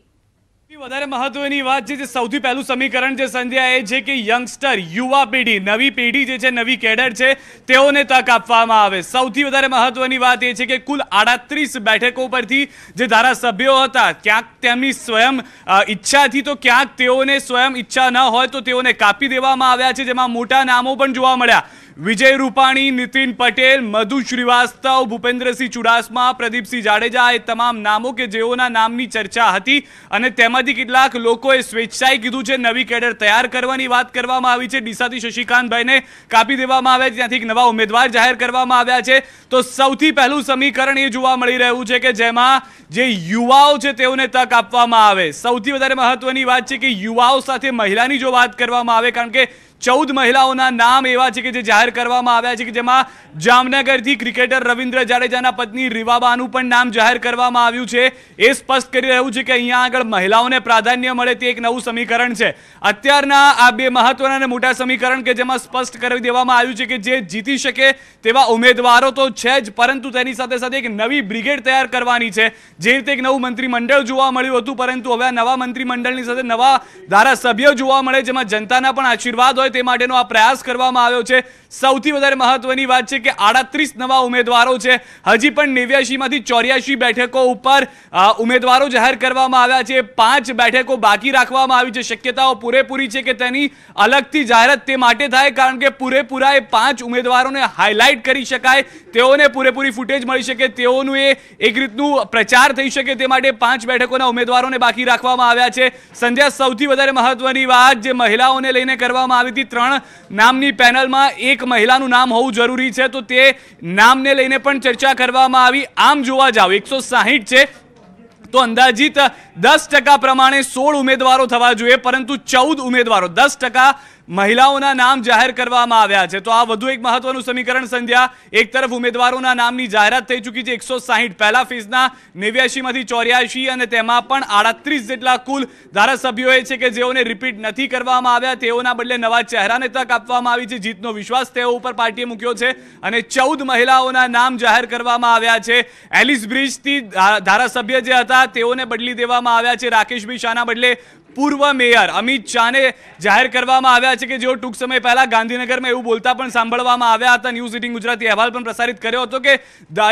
વધારે મહત્વની વાત છે, સૌથી પહેલું સમીકરણ જે સંધ્યા એ છે કે યંગસ્ટર, યુવા પેઢી, નવી પેઢી જે છે, નવી કેડર છે, તેઓને તક આપવામાં આવે. સૌથી વધારે મહત્વની વાત એ છે કે કુલ 38 બેઠકો પરથી જે ધારાસભ્યો હતા, ક્યાંક તેમની સ્વયં ઈચ્છાથી તો ક્યાંક તેઓને સ્વયં ઈચ્છા ન હોય તો તેઓને કાપી દેવામાં આવ્યા છે, જેમાં મોટા નામો પણ જોવા મળ્યા. વિજય રૂપાણી, નીતિન પટેલ, મધુ શ્રીવાસ્તવ, ભૂપેન્દ્રસિંહ ચુડાસમા, પ્રદીપસિંહ જાડેજા, એ તમામ નામો કે જેઓના નામની ચર્ચા હતી અને તેમાંથી કેટલાક લોકોએ સ્વેચ્છાએ કીધું છે નવી કેડર તૈયાર કરવાની વાત કરવામાં આવી છે. ડીસાથી શશિકાંતભાઈને કાપી દેવામાં આવ્યા, ત્યાંથી એક નવા ઉમેદવાર જાહેર કરવામાં આવ્યા છે. તો સૌથી પહેલું સમીકરણ એ જોવા મળી રહ્યું છે કે જેમાં જે યુવાઓ છે તેઓને તક આપવામાં આવે. સૌથી વધારે મહત્વની વાત છે કે યુવાઓ સાથે મહિલાની જો વાત કરવામાં આવે, કારણ કે 14 મહિલાઓના નામ એવા છે કે જે જાહેર કરવામાં આવ્યા છે, કે જેમાં જામનગરથી ક્રિકેટર રવિન્દ્ર જાડેજાના પત્ની રીવાબાનું પણ નામ જાહેર કરવામાં આવ્યું છે. એ સ્પષ્ટ કરી રહ્યું છે કે અહીંયા આગળ મહિલાઓને પ્રાધાન્ય મળે તે એક નવું સમીકરણ છે. અત્યારના આ બે મહત્વના અને મોટા સમીકરણ કે જેમાં સ્પષ્ટ કરી દેવામાં આવ્યું છે કે જે જીતી શકે તેવા ઉમેદવારો તો છે જ, પરંતુ તેની સાથે સાથે એક નવી બ્રિગેડ તૈયાર કરવાની છે. જે રીતે એક નવું મંત્રીમંડળ જોવા મળ્યું હતું, પરંતુ હવે આ નવા મંત્રીમંડળની સાથે નવા ધારાસભ્યો જોવા મળે, જેમાં જનતાના પણ આશીર્વાદ હોય તે માટેનો આ પ્રયાસ કરવામાં આવ્યો છે. સૌથી વધારે મહત્વની વાત છે કે 38 નવા ઉમેદવારો છે. હજી પણ 89 માંથી 84 બેઠકો ઉપર ઉમેદવારો જાહેર કરવામાં આવ્યા છે. 5 બેઠકો બાકી રાખવામાં આવી છે. શક્યતાઓ પૂરેપૂરી છે કે તેની અલગથી જાહેરાત તે માટે થાય, કારણ કે પૂરેપૂરા એ 5 ઉમેદવારોને હાઇલાઇટ કરી શકાય, તેઓને પૂરેપૂરી ફૂટેજ મળી શકે, તેઓનું એ એક રીતનું પ્રચાર થઈ શકે, તે માટે 5 બેઠકોના ઉમેદવારોને બાકી રાખવામાં આવ્યા છે. સંધ્યા, સૌથી વધારે મહત્વની વાત જે મહિલાઓને લઈને કરવામાં આવી હતી, 3 નામની પેનલમાં એક મહિલાનું નામ હોવું જરૂરી છે, તો તે નામને લઈને પણ ચર્ચા કરવામાં આવી. આમ જોવા જાવ 160 છે તો અંદાજિત 10% પ્રમાણે 16 ઉમેદવારો થવા જોઈએ, પરંતુ 14 ઉમેદવારો, 10% મહિલાઓના નામ જાહેર કરવામાં આવ્યા છે. તો આ વધુ એક મહત્વનું સમીકરણ સંધ્યા. એક તરફ ઉમેદવારોના નામની જાહેરાત થઈ ચૂકી છે, 160 પહેલા ફેઝના 89 માંથી 84, અને તેમાં પણ 38 જેટલા કુલ ધારાસભ્યો છે કે જેઓને રિપીટ નથી કરવામાં આવ્યા, તેઓના બદલે નવા ચહેરાને તક આપવામાં આવી છે. જીતનો વિશ્વાસ તેઓ ઉપર પાર્ટીએ મૂક્યો છે અને 14 મહિલાઓના નામ જાહેર કરવામાં આવ્યા છે. એલિસ બ્રિજથી ધારાસભ્ય જે હતા તેઓને બદલી દેવામાં આવ્યા છે. રાકેશભાઈ શાહના બદલે પૂર્વ મેયર અમિત શાહને જાહેર કરવામાં આવ્યા છે, કે જેઓ ટૂંક સમય પહેલા ગાંધીનગરમાં એવું બોલતા પણ સાંભળવામાં આવ્યા હતા. ન્યૂઝ 18 ગુજરાતી અહેવાલ પણ પ્રસારિત કર્યો હતો કે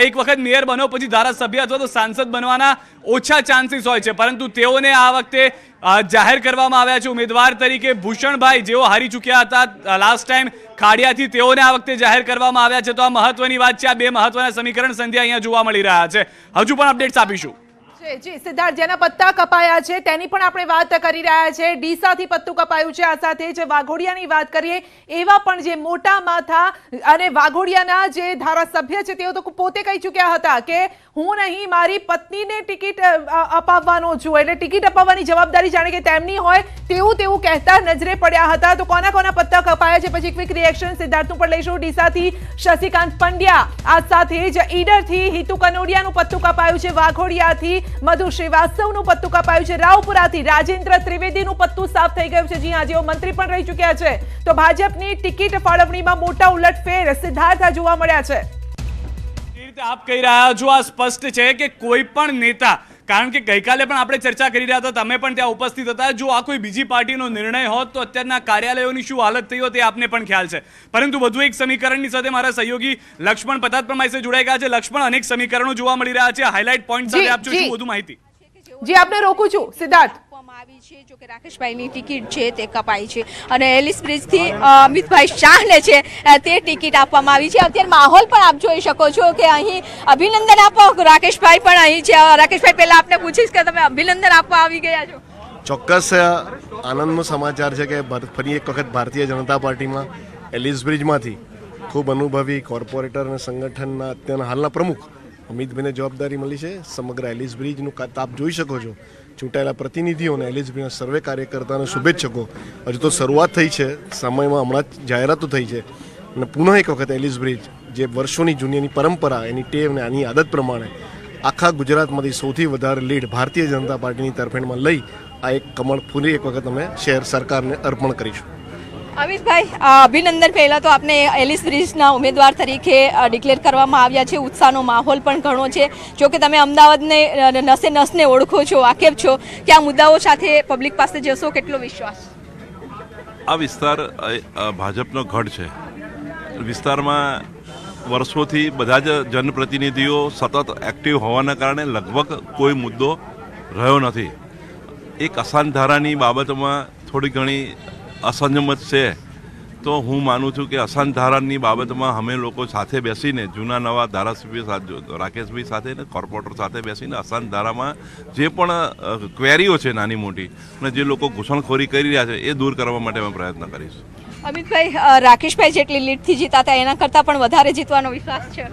એક વખત મેયર બનો પછી ધારાસભ્ય અથવા તો સાંસદ બનવાના ઓછા ચાન્સીસ હોય છે, પરંતુ તેઓને આ વખતે જાહેર કરવામાં આવ્યા છે ઉમેદવાર તરીકે. ભૂષણભાઈ જેઓ હારી ચૂક્યા હતા લાસ્ટ ટાઈમ ખાડિયાથી, તેઓને આ વખતે જાહેર કરવામાં આવ્યા છે. તો આ મહત્વની વાત છે. આ બે મહત્વના સમીકરણ સંધ્યા અહીંયા જોવા મળી રહ્યા છે. હજુ પણ અપડેટ્સ આપીશું. જી સિદ્ધાર્થ, જેના પત્તા કપાયા છે તેની પણ આપણે વાત કરી રહ્યા છે. ડીસાથી પત્તું કપાયું છે, આ સાથે જ વાઘોડિયાની વાત કરીએ, એવા પણ જે મોટા માથા અને વાઘોડિયાના જે ધારાસભ્ય છે તેઓ તો પોતે કહી ચૂક્યા હતા કે હું નહીં, મારી પત્નીને ટિકિટ અપાવવાનો છું, એટલે ટિકિટ અપાવવાની જવાબદારી જાણે કે તેમની હોય તેવું કહેતા નજરે પડ્યા હતા. તો કોના પત્તા કપાયા છે, પછી ક્વિક રિએક્શન સિદ્ધાર્થનું પણ લઈશું. ડીસાથી શશિકાંત પંડ્યા, આ સાથે જ ઈડરથી હિતુ કનોડિયાનું પત્તું કપાયું છે. વાઘોડિયાથી મધુ શ્રીવાસ્તવનું પત્તું કપાયું છે. રાવપુરાથી રાજેન્દ્ર ત્રિવેદીનું પત્તું સાફ થઈ ગયું છે. જી હા, જેઓ મંત્રી પણ રહી ચૂક્યા છે. તો ભાજપની ટિકિટ ફાળવણીમાં મોટા ઉલટફેર સિદ્ધાર્થ જોવા મળ્યા છે. આપ કહી રહ્યા છો આ સ્પષ્ટ છે કે કોઈ પણ નેતા, કારણ કે ગઈકાલે પણ આપણે ચર્ચા કરી રહ્યા હતા, તમે પણ ત્યાં ઉપસ્થિત હતા, જો આ કોઈ બીજી પાર્ટીનો નિર્ણય હોત તો અત્યારના કાર્યાલયોની શું હાલત થઈ હોત એ આપને પણ ખ્યાલ છે. પરંતુ વધુ એક સમીકરણની સાથે મારા સહયોગી લક્ષ્મણ પતાત પણ મારી સાથે જોડાઈ ગયા છે. લક્ષ્મણ, અનેક સમીકરણો જોવા મળી રહ્યા છે, હાઇલાઇટ પોઈન્ટ સાથે આપજો શું વધુ માહિતી. જી, આપને રોકું છું સિદ્ધાર્થ. આવી છે, જો કે રાકેશભાઈની ટિકિટ છે તે કપાઈ છે અને એલિસ બ્રિજથી અમિતભાઈ શાહને છે તે ટિકિટ આપવામાં આવી છે. અત્યારે માહોલ પણ આપ જોઈ શકો છો કે અહીં અભિનંદન આપો. રાકેશભાઈ પણ અહીં છે. રાકેશભાઈ, પહેલા આપને પૂછીશ કે તમે અભિનંદન આપવા આવી ગયા છો. ચોક્કસ આનંદનો સમાચાર છે કે ફરી એક વખત ભારતીય જનતા પાર્ટીમાં એલિસ બ્રિજમાંથી ખૂબ અનુભવી કોર્પોરેટર અને સંગઠનના અત્યારના હાલના પ્રમુખ અમિતભાઈને જવાબદારી મળી છે. સમગ્ર એલિસ બ્રિજનું આપ જોઈ શકો છો, ચૂંટાયેલા પ્રતિનિધિઓને એલિસ બ્રિજના સર્વે કાર્યકર્તાઓને શુભેચ્છકો. હજુ તો શરૂઆત થઈ છે, સમયમાં હમણાં જ જાહેરાતો થઈ છે અને પુનઃ એક વખત એલિસ બ્રિજ જે વર્ષોની જૂની પરંપરા, એની ટેવ અને આની આદત પ્રમાણે આખા ગુજરાતમાંથી સૌથી વધારે લીડ ભારતીય જનતા પાર્ટીની તરફેણમાં લઈ આ એક કમળ ફૂલી એક વખત અમે શહેર સરકારને અર્પણ કરીશું. અમિતભાઈ, અભિનંદન. પહેલા તો આપને એલિસ બ્રિજના ઉમેદવાર તરીકે ડિક્લેર કરવામાં આવ્યા છે. ઉત્સાહનો માહોલ પણ ઘણો છે. જો કે તમે અમદાવાદને નસે નસને ઓળખો છો, વાકેફ છો, કે આ મુદ્દાઓ સાથે પબ્લિક પાસે જશો, કેટલો વિશ્વાસ? આ વિસ્તાર ભાજપનો ગઢ છે. વિસ્તારમાં વર્ષોથી બધા જ જનપ્રતિનિધિઓ સતત એક્ટિવ હોવાના કારણે લગભગ કોઈ મુદ્દો રહ્યો નથી. એક અસાન ધારાની બાબતમાં થોડી ઘણી અસંજમત છે, તો હું માનું છું કે અસાન ધારાની બાબતમાં અમે લોકો સાથે બેસીને જૂના નવા ધારાસભ્યો સાથે, રાકેશભાઈ સાથે ને કોર્પોરેટર સાથે બેસીને અસાન ધારામાં જે પણ ક્વેરીઓ છે નાની મોટી અને જે લોકો ઘૂસણખોરી કરી રહ્યા છે એ દૂર કરવા માટે અમે પ્રયત્ન કરીશું. અમિતભાઈ, રાકેશભાઈ જેટલી લીડથી જીતા હતા એના કરતાં પણ વધારે જીતવાનો વિશ્વાસ છે?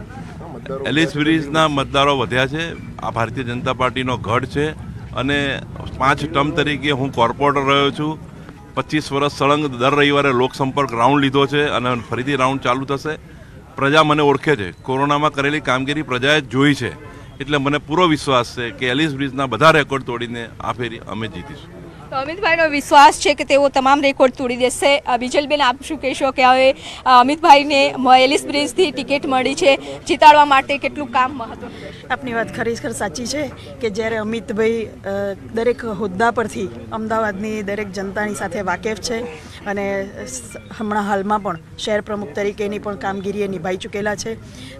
એલિસ બ્રિજના મતદારો વધ્યા છે. આ ભારતીય જનતા પાર્ટીનો ગઢ છે અને 5 ટર્મ તરીકે હું કોર્પોરેટર રહ્યો છું. 25 વર્ષ સળંગ દર રવિવારે લોકસંપર્ક રાઉન્ડ લીધો છે અને ફરીથી રાઉન્ડ ચાલુ થશે. પ્રજા મને ઓળખે છે. કોરોનામાં કરેલી કામગીરી પ્રજાએ જોઈ છે, એટલે મને પૂરો વિશ્વાસ છે કે એલિસ બ્રિજના બધા રેકોર્ડ તોડીને આ ફેરી અમે જીતીશું. તો અમિતભાઈનો વિશ્વાસ છે કે તેઓ તમામ રેકોર્ડ તોડી દેશે. બિજલબેન, આપ શું કહેશો કે હવે અમિતભાઈને એલિસ બ્રિજથી ટિકિટ મળી છે, જીતાડવા માટે કેટલું કામ મહત્વનું? આપની વાત ખરેખર સાચી છે કે જ્યારે અમિતભાઈ દરેક હોદ્દા પરથી અમદાવાદની દરેક જનતાની સાથે વાકેફ છે અને હમણાં હાલમાં પણ શહેર પ્રમુખ તરીકેની પણ કામગીરી એ નિભાવી ચૂકેલા છે,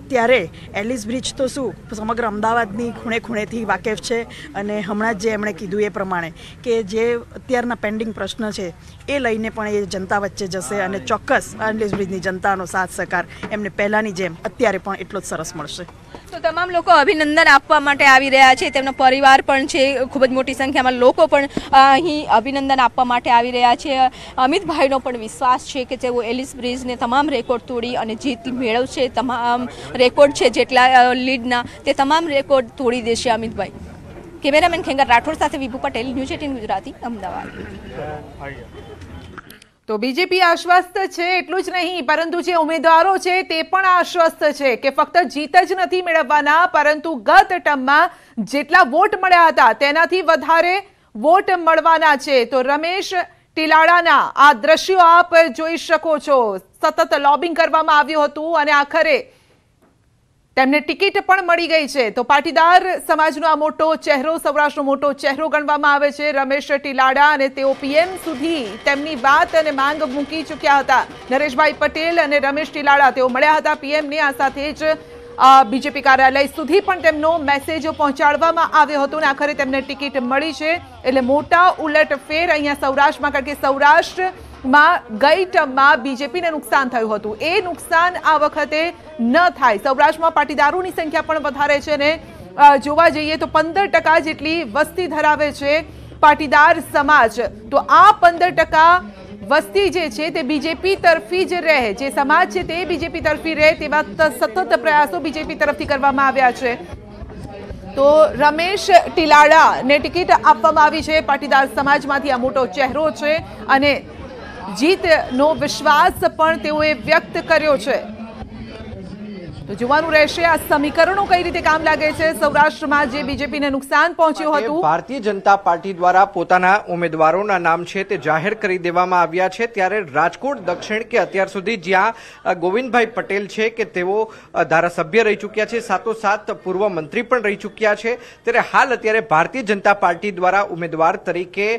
ત્યારે એલિસ બ્રિજ તો શું સમગ્ર અમદાવાદની ખૂણે ખૂણેથી વાકેફ છે. અને હમણાં જ જે એમણે કીધું એ પ્રમાણે કે જે અત્યારના પેન્ડિંગ પ્રશ્ન છે એ લઈને પણ એ જનતા વચ્ચે જશે અને ચોક્કસ એલિસ બ્રિજની જનતાનો સાથ સહકાર એમને પહેલાંની જેમ અત્યારે પણ એટલો જ સરસ મળશે. તો તમામ લોકો અભિનંદન આપવા માટે આવી રહ્યા છે. તેમનો પરિવાર પણ છે, ખૂબ જ મોટી સંખ્યામાં લોકો પણ અહીં અભિનંદન આપવા માટે આવી રહ્યા છે. અમિતભાઈનો પણ વિશ્વાસ છે કે તેઓ એલિસ બ્રિજને તમામ રેકોર્ડ તોડી અને જીત મેળવશે. તમામ રેકોર્ડ છે જેટલા લીડના તે તમામ રેકોર્ડ તોડી દેશે અમિતભાઈ. કેમેરામેન ખેંગર રાઠોડ સાથે વિભુ પટેલ, ન્યૂઝ 18 ગુજરાતી, અમદાવાદ. તો બીજેપી આશ્વસ્ત છે એટલું જ નહીં, પરંતુ જે ઉમેદવારો છે તે પણ આશ્વસ્ત છે કે ફક્ત જીત જ નથી મેળવવાના, પરંતુ ગત ટર્મમાં જેટલા વોટ મળ્યા હતા તેનાથી વધારે વોટ મળવાના છે. તો રમેશ ટીલાડાના આ દ્રશ્યો આપ જોઈ શકો છો. સતત લોબિંગ કરવામાં આવ્યું હતું અને આખરે તેમને ટિકિટ પણ મળી ગઈ છે. તો પાટીદાર સમાજનો આ મોટો ચહેરો, સૌરાષ્ટ્રનો મોટો ચહેરો ગણવામાં આવે છે રમેશ ટીલાડા, અને તેઓ પીએમ સુધી તેમની વાત અને માંગ મૂકી ચૂક્યા હતા. નરેશભાઈ પટેલ અને રમેશ ટીલાડા તેઓ મળ્યા હતા પીએમને. આ સાથે જ બીજેપી કાર્યાલય સુધી પણ તેમનો મેસેજ પહોંચાડવામાં આવ્યો હતો અને આખરે તેમને ટિકિટ મળી છે. એટલે મોટા ઉલટફેર અહીંયા સૌરાષ્ટ્રમાં, કારણ કે સૌરાષ્ટ્રમાં ગઈ ટર્મમાં બીજેપીને નુકસાન થયું હતું, એ નુકસાન આ વખતે ન થાય. સૌરાષ્ટ્રમાં પાટીદારોની સંખ્યા પણ વધારે છે અને જોવા જઈએ તો 15% જેટલી વસ્તી ધરાવે છે પાટીદાર સમાજ. તો આ 15% વસ્તી જે છે તે બીજેપી તરફી જ રહે, જે સમાજ છે તે બીજેપી તરફી રહે તેવા સતત પ્રયાસો બીજેપી તરફથી કરવામાં આવ્યા છે. તો રમેશ ટીલાડાને ટિકિટ આપવામાં આવી છે. પાટીદાર સમાજમાંથી આ મોટો ચહેરો છે અને જીતનો વિશ્વાસ પણ તેઓએ વ્યક્ત કર્યો છે. તો જોવાનું રહેશે આ સમીકરણો કઈ રીતે કામ લાગે છે. સૌરાષ્ટ્રમાં જે બીજેપીને નુકસાન પહોંચ્યું હતું, ભારતીય જનતા પાર્ટી દ્વારા પોતાના ઉમેદવારોના નામ છે તે જાહેર કરી દેવામાં આવ્યા છે. ત્યારે રાજકોટ દક્ષિણ કે અત્યાર સુધી જ્યાં ગોવિંદભાઈ પટેલ છે કે તેઓ ધારાસભ્ય રહી ચૂક્યા છે, સાથોસાથ પૂર્વ મંત્રી પણ રહી ચૂક્યા છે, ત્યારે હાલ અત્યારે ભારતીય જનતા પાર્ટી દ્વારા ઉમેદવાર તરીકે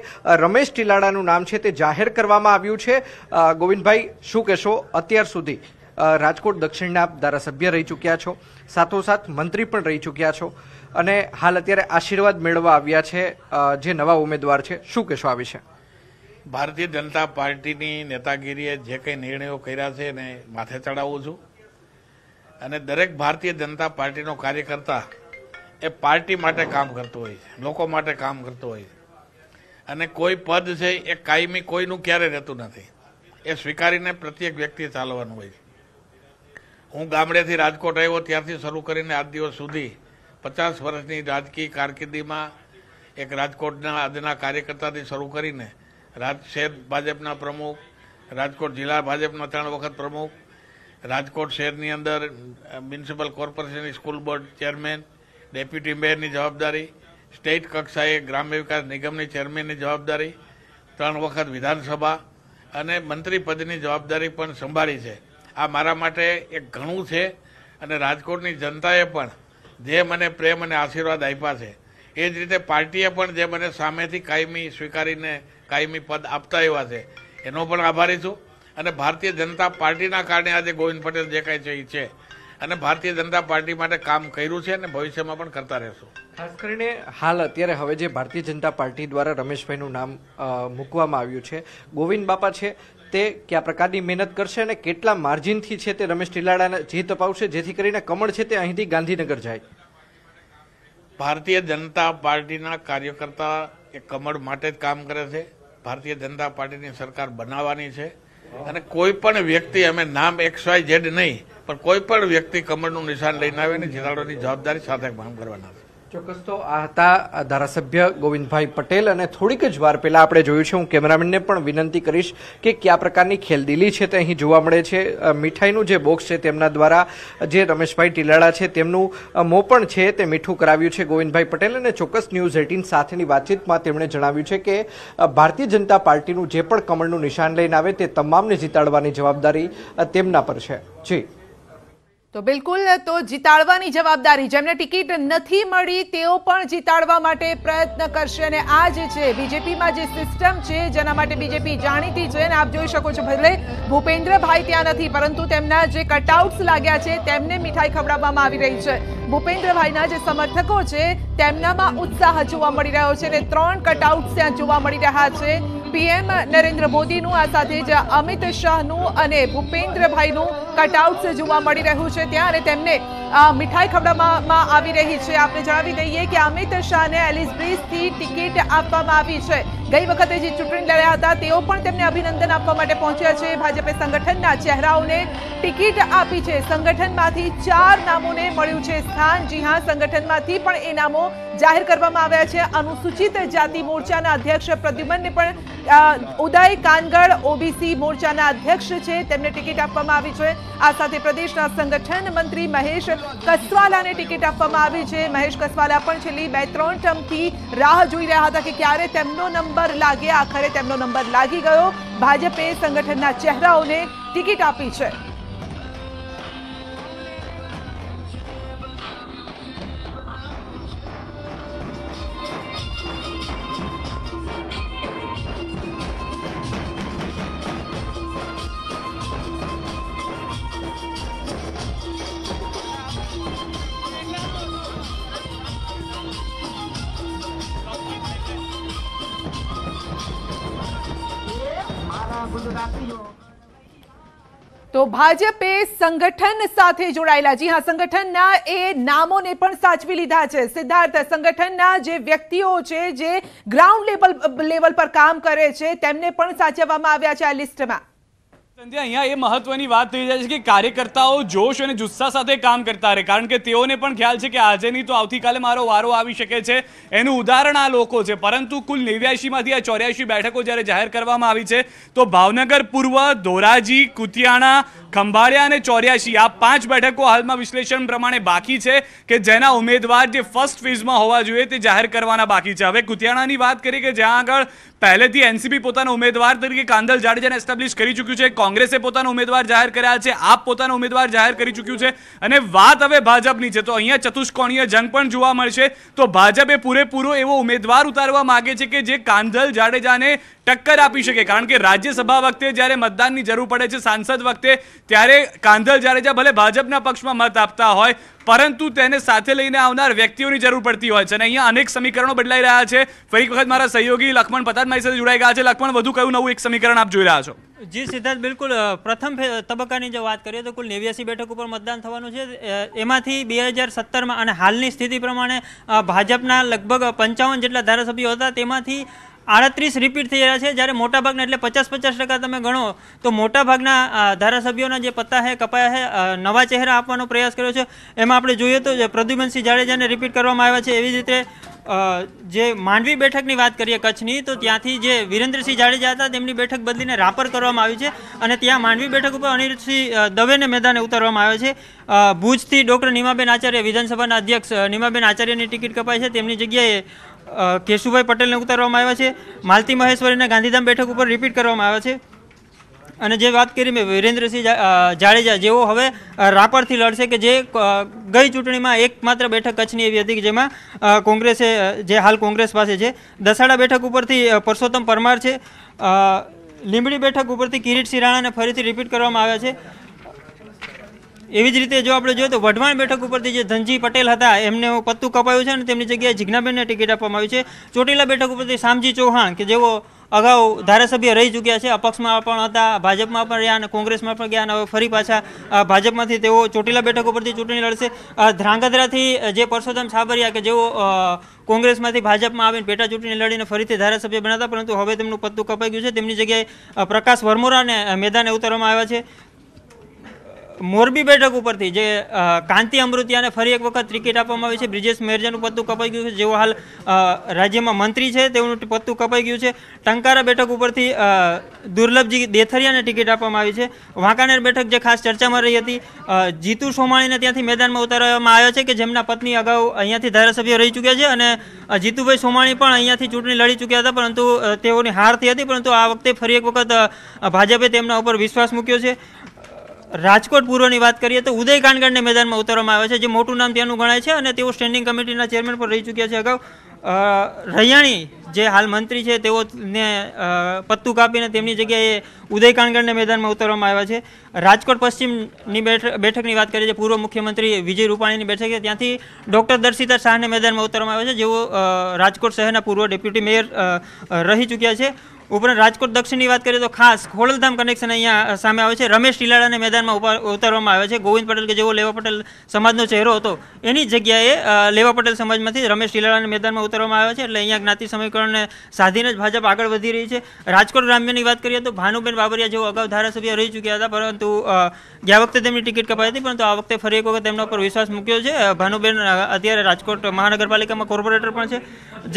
રમેશ ટીલાડાનું નામ છે તે જાહેર કરવામાં આવ્યું છે. ગોવિંદભાઈ, શું કહેશો? અત્યાર સુધી રાજકોટ દક્ષિણના ધારાસભ્ય રહી ચૂક્યા છો, સાથોસાથ મંત્રી પણ રહી ચૂક્યા છો અને હાલ અત્યારે આશીર્વાદ મેળવવા આવ્યા છે જે નવા ઉમેદવાર છે, શું કહેશો આ વિશે? ભારતીય જનતા પાર્ટીની નેતાગીરીએ જે કંઈ નિર્ણયો કર્યા છે એને માથે ચડાવું છું અને દરેક ભારતીય જનતા પાર્ટીનો કાર્યકર્તા એ પાર્ટી માટે કામ કરતો હોય છે, લોકો માટે કામ કરતો હોય છે અને કોઈ પદ છે એ કાયમી કોઈનું ક્યારે રહેતું નથી, એ સ્વીકારીને પ્રત્યેક વ્યક્તિએ ચાલવાનું હોય છે. હું ગામડેથી રાજકોટ આવ્યો ત્યારથી શરૂ કરીને આજ દિવસ સુધી 50 વર્ષની રાજકીય કારકિર્દીમાં એક રાજકોટના આજના કાર્યકર્તાથી શરૂ કરીને શહેર ભાજપના પ્રમુખ, રાજકોટ જિલ્લા ભાજપના 3 વખત પ્રમુખ, રાજકોટ શહેરની અંદર મ્યુનિસિપલ કોર્પોરેશનની સ્કૂલ બોર્ડ ચેરમેન, ડેપ્યુટી મેયરની જવાબદારી, સ્ટેટ કક્ષાએ ગ્રામ્ય વિકાસ નિગમની ચેરમેનની જવાબદારી, 3 વખત વિધાનસભા અને મંત્રી પદની જવાબદારી પણ સંભાળી છે. આ મારા માટે એક ઘણું છે અને રાજકોટની જનતાએ પણ જે મને પ્રેમ અને આશીર્વાદ આપ્યા છે એ જ રીતે પાર્ટીએ પણ જે મને સામેથી કાયમી સ્વીકારીને કાયમી પદ આપતા આવ્યા છે એનો પણ આભારી છું. અને ભારતીય જનતા પાર્ટીના કારણે આજે ગોવિંદ પટેલ જે કાંઈ છે એ છે અને ભારતીય જનતા પાર્ટી માટે કામ કર્યું છે અને ભવિષ્યમાં પણ કરતા રહેશું. ખાસ કરીને હાલ અત્યારે હવે જે ભારતીય જનતા પાર્ટી દ્વારા રમેશભાઈનું નામ મૂકવામાં આવ્યું છે, ગોવિંદ બાપા છે તે કયા પ્રકારની મહેનત કરશે અને કેટલા માર્જિનથી છે તે રમેશ ટીલાડાને જીત અપાવશે જેથી કરીને કમળ છે તે અહીંથી ગાંધીનગર જાય? ભારતીય જનતા પાર્ટીના કાર્યકર્તા એ કમળ માટે જ કામ કરે છે. ભારતીય જનતા પાર્ટીની સરકાર બનાવવાની છે અને કોઈ પણ વ્યક્તિ, અમે નામ XYZ નહીં પણ કોઈ પણ વ્યક્તિ કમળનું નિશાન લઈને આવે ને જીતાડવાની જવાબદારી સાથે કામ કરવાના છે. ચોક્કસ. તો આ હતા ધારાસભ્ય ગોવિંદભાઈ પટેલ અને થોડીક જ વાર પહેલા આપણે જોયું છે. હું કેમેરામેનને પણ વિનંતી કરીશ કે કયા પ્રકારની ખેલદિલી છે તે અહીં જોવા મળે છે. મીઠાઈનું જે બોક્સ છે તેમના દ્વારા જે રમેશભાઈ ટીલાડા છે તેમનું મોં પણ છે તે મીઠું કરાવ્યું છે ગોવિંદભાઈ પટેલ. અને ચોક્કસ ન્યૂઝ 18 સાથેની વાતચીતમાં તેમણે જણાવ્યું છે કે ભારતીય જનતા પાર્ટીનું જે પણ કમળનું નિશાન લઈને આવે તે તમામને જીતાડવાની જવાબદારી તેમના પર છે. જી તો બિલકુલ, તો જીતાડવાની જવાબદારી જેમને ટિકિટ નથી મળી તેઓ પણ જીતાડવા માટે પ્રયત્ન કરશે. અને આ જે છે બીજેપીમાં જે સિસ્ટમ છે જેના માટે બીજેપી જાણીતી છે અને આપ જોઈ શકો છો ભલે ભૂપેન્દ્રભાઈ ત્યાં નથી પરંતુ તેમના જે કટઆઉટ્સ લાગ્યા છે તેમને મીઠાઈ ખવડાવવામાં આવી રહી છે. ભૂપેન્દ્રભાઈના જે સમર્થકો છે તેમનામાં ઉત્સાહ જોવા મળી રહ્યો છે અને 3 કટઆઉટ્સ ત્યાં જોવા મળી રહ્યા છે. પીએમ નરેન્દ્ર મોદીનું, આ સાથે જ અમિત શાહનું અને ભૂપેન્દ્રભાઈનું કટઆઉટ્સ જોવા મળી રહ્યું છે ત્યાં અને તેમને મીઠાઈ ખવડાવવામાં આવી રહી છે. આપણે જણાવી દઈએ કે અમિત શાહને એલિસ બ્રિજથી ટિકિટ આપવામાં આવી છે. ગઈ વખતે જે ચૂંટણી લડ્યા હતા તેઓ પણ તેમને અભિનંદન આપવા માટે પહોંચ્યા છે. ભાજપે સંગઠનના ચહેરાઓને ટિકિટ આપી છે. સંગઠનમાંથી 4 નામોને મળ્યું છે સ્થાન. જી હા, સંગઠનમાંથી પણ એ નામો જાહેર કરવામાં આવ્યા છે. અનુસૂચિત જાતિ મોરચાના અધ્યક્ષ પ્રદ્યુમનને પણ ઉદય કાનગડ ઓબીસી મોરચાના અધ્યક્ષ છે તેમને ટિકિટ આપવામાં આવી છે. આ સાથે પ્રદેશના સંગઠન મંત્રી મહેશ કસવાલાને ટિકિટ આપવામાં આવી છે. મહેશ કસવાલા પણ છેલ્લી 2-3 ટર્મથી રાહ જોઈ રહ્યા હતા કે ક્યારે તેમનો નંબર લાગે. આખરે તેમનો નંબર લાગી ગયો. ભાજપે સંગઠનના ચહેરાઓને ટિકિટ આપી છે. તો ભાજપે સંગઠન સાથે જોડાયેલા, જી હા, સંગઠનના એ નામોને પણ સાચવી લીધા છે. સિદ્ધાર્થ, સંગઠનના જે વ્યક્તિઓ છે જે ગ્રાઉન્ડ લેવલ પર કામ કરે છે તેમને પણ સાચવવામાં આવ્યા છે આ લિસ્ટમાં. સંધ્યા, અહીંયા એ મહત્વની વાત થઈ જાય છે કે કાર્યકર્તાઓ જોશ અને જુસ્સા સાથે કામ કરતા રહે, કારણ કે તેઓને પણ ખ્યાલ છે કે આજે નહીં તો આવતીકાલે મારો વારો આવી શકે છે. એનું ઉદાહરણ આ લોકો છે. પરંતુ કુલ 89માંથી આ 84 બેઠકો જ્યારે જાહેર કરવામાં આવી છે તો ભાવનગર પૂર્વ, ધોરાજી, કુતિયાણા, ખંભાળિયા અને 84 આ 5 બેઠકો હાલમાં વિશ્લેષણ પ્રમાણે બાકી છે કે જેના ઉમેદવાર જે ફર્સ્ટ ફેઝમાં હોવા જોઈએ તે જાહેર કરવાના બાકી છે. હવે કુતિયાણાની વાત કરીએ કે જ્યાં આગળ પહેલેથી એનસીપી પોતાના ઉમેદવાર તરીકે કાંદલ જાડેજાને એસ્ટાબ્લિશ કરી ચૂક્યું છે, કોંગ્રેસે પોતાના ઉમેદવાર જાહેર કર્યા છે, આપ પોતાના ઉમેદવાર જાહેર કરી ચૂક્યું છે અને વાત હવે ભાજપની છે તો અહીંયા ચતુષ્કોણીય જંગ પણ જોવા મળશે. તો ભાજપે પૂરેપૂરો એવો ઉમેદવાર ઉતારવા માંગે છે કે જે કાંદલ જાડેજાને ટક્કર આપી શકે, કારણ કે રાજ્યસભા વખતે જ્યારે મતદાનની જરૂર પડે છે, સાંસદ વખતે, ત્યારે કાંદલ જાડેજા ભલે ભાજપના પક્ષમાં મત આપતા હોય પરંતુ તેને સાથે લઈને આવનાર વ્યક્તિઓની જરૂર પડતી હોય છે અને અહીંયા અનેક સમીકરણો બદલાઈ રહ્યા છે. ફરી વખત મારા સહયોગી લક્ષ્મણ પતાડ મારી સાથે જોડાઈ ગયા છે. લક્ષ્મણ, વધુ કયું નવું એક સમીકરણ આપ જોઈ રહ્યા છો? જી સિદ્ધાર્થ, બિલકુલ. પ્રથમ તબક્કાની જો વાત કરીએ તો કુલ 89 બેઠક ઉપર મતદાન થવાનું છે. એમાંથી 2017માં અને હાલની સ્થિતિ પ્રમાણે ભાજપના લગભગ 55 જેટલા ધારાસભ્યો હતા તેમાંથી 38 રિપીટ થઈ રહ્યા છે, જ્યારે મોટાભાગના એટલે 50-50% તમે ગણો તો મોટાભાગના ધારાસભ્યોના જે પત્તા છે કપાયા છે, નવા ચહેરા આપવાનો પ્રયાસ કર્યો છે. એમાં આપણે જોઈએ તો પ્રદ્યુમનસિંહ જાડેજાને રિપીટ કરવામાં આવ્યા છે. એવી જ રીતે જે માંડવી બેઠકની વાત કરીએ કચ્છની, તો ત્યાંથી જે વિરેન્દ્રસિંહ જાડેજા હતા તેમની બેઠક બદલીને રાપર કરવામાં આવી છે અને ત્યાં માંડવી બેઠક ઉપર અનિરુદ્ધસિંહ દવેને મેદાને ઉતારવામાં આવ્યો છે. ભુજથી ડૉક્ટર નીમાબેન આચાર્ય, વિધાનસભાના અધ્યક્ષ નીમાબેન આચાર્યની ટિકિટ કપાઈ છે, તેમની જગ્યાએ કેશુભાઈ પટેલને ઉતારવામાં આવ્યા છે. માલતી મહેશ્વરીને ગાંધીધામ બેઠક ઉપર રિપીટ કરવામાં આવ્યા છે. અને જે વાત કરી મેં વિરેન્દ્રસિંહ જાડેજા, જેઓ હવે રાપરથી લડશે, કે જે ગઈ ચૂંટણીમાં એકમાત્ર બેઠક કચ્છની એવી હતી કે જેમાં કોંગ્રેસે, જે હાલ કોંગ્રેસ પાસે છે. દસાડા બેઠક ઉપરથી પરસોત્તમ પરમાર છે. લીંબડી બેઠક ઉપરથી કિરીટસિંહ રાણાને ફરીથી રિપીટ કરવામાં આવ્યા છે. એવી જ રીતે જો આપણે જોઈએ તો વઢવાણ બેઠક ઉપરથી જે ધનજી પટેલ હતા એમને પત્તું કપાયું છે અને તેમની જગ્યાએ જીજ્ઞાબેનને ટિકિટ આપવામાં આવી છે. ચોટીલા બેઠક ઉપરથી શામજી ચૌહાણ, કે જેઓ અગાઉ ધારાસભ્ય રહી ચૂક્યા છે, અપક્ષમાં પણ હતા, ભાજપમાં પણ રહ્યા અને કોંગ્રેસમાં પણ ગયા અને હવે ફરી પાછા ભાજપમાંથી તેઓ ચોટીલા બેઠક ઉપરથી ચૂંટણી લડશે. ધ્રાંગધ્રાથી જે પરસોત્તમ છાબરિયા, કે જેઓ કોંગ્રેસમાંથી ભાજપમાં આવીને પેટા ચૂંટણી લડીને ફરીથી ધારાસભ્ય બન્યા હતા, પરંતુ હવે તેમનું પત્તું કપાઈ ગયું છે. તેમની જગ્યાએ પ્રકાશ વરમોરાને મેદાને ઉતારવામાં આવ્યા છે. મોરબી બેઠક ઉપરથી જે કાંતિ અમૃતિયાને ફરી એક વખત ટિકિટ આપવામાં આવી છે. બ્રિજેશ મેરજાનું પત્તું કપાઈ ગયું છે, જેઓ હાલ રાજ્યમાં મંત્રી છે, તેઓનું પત્તું કપાઈ ગયું છે. ટંકારા બેઠક ઉપરથી દુર્લભજી દેથરિયાને ટિકિટ આપવામાં આવી છે. વાંકાનેર બેઠક જે ખાસ ચર્ચામાં રહી હતી, જીતુ સોમાણીને ત્યાંથી મેદાનમાં ઉતારવામાં આવ્યા છે, કે જેમના પત્ની અગાઉ અહીંયાથી ધારાસભ્ય રહી ચૂક્યા છે અને જીતુભાઈ સોમાણી પણ અહીંયાથી ચૂંટણી લડી ચૂક્યા હતા, પરંતુ તેઓની હાર થઈ હતી. પરંતુ આ વખતે ફરી એક વખત ભાજપે તેમના ઉપર વિશ્વાસ મૂક્યો છે. રાજકોટ પૂર્વની વાત કરીએ તો ઉદય કાનગડને મેદાનમાં ઉતારવામાં આવે છે, જે મોટું નામ ત્યાંનું ગણાય છે અને તેઓ સ્ટેન્ડિંગ કમિટીના ચેરમેન પર રહી ચૂક્યા છે અગાઉ. રૈયાણી જે હાલ મંત્રી છે તેઓને પત્તું કાપીને તેમની જગ્યાએ ઉદય કાનગડને મેદાનમાં ઉતારવામાં આવ્યા છે. રાજકોટ પશ્ચિમની બેઠકની વાત કરીએ, પૂર્વ મુખ્યમંત્રી વિજય રૂપાણીની બેઠક છે, ત્યાંથી ડૉક્ટર દર્શિતા શાહને મેદાનમાં ઉતારવામાં આવ્યા છે, જેઓ રાજકોટ શહેરના પૂર્વ ડેપ્યુટી મેયર રહી ચૂક્યા છે. ઉપરાંત રાજકોટ દક્ષિણની વાત કરીએ તો ખાસ ખોડલધામ કનેક્શન અહીંયા સામે આવે છે. રમેશ ટીલાડાને મેદાનમાં ઉતારવામાં આવ્યા છે. ગોવિંદ પટેલ, કે જેઓ લેવા પટેલ સમાજનો ચહેરો હતો, એની જગ્યાએ લેવા પટેલ સમાજમાંથી રમેશ ટીલાડાને મેદાનમાં ઉતારવામાં આવ્યા છે. એટલે અહીંયા જ્ઞાતિ સમીકરણને સાધીને જ ભાજપ આગળ વધી રહી છે. રાજકોટ ગ્રામ્યની વાત કરીએ તો ભાનુબેન બાબરિયા, જેઓ અગાઉ ધારાસભ્ય રહી ચૂક્યા હતા, પરંતુ ગયા વખતે તેમની ટિકિટ કપાઈ હતી, પરંતુ આ વખતે ફરી એક વખત તેમના ઉપર વિશ્વાસ મૂક્યો છે. ભાનુબેન અત્યારે રાજકોટ મહાનગરપાલિકામાં કોર્પોરેટર પણ છે.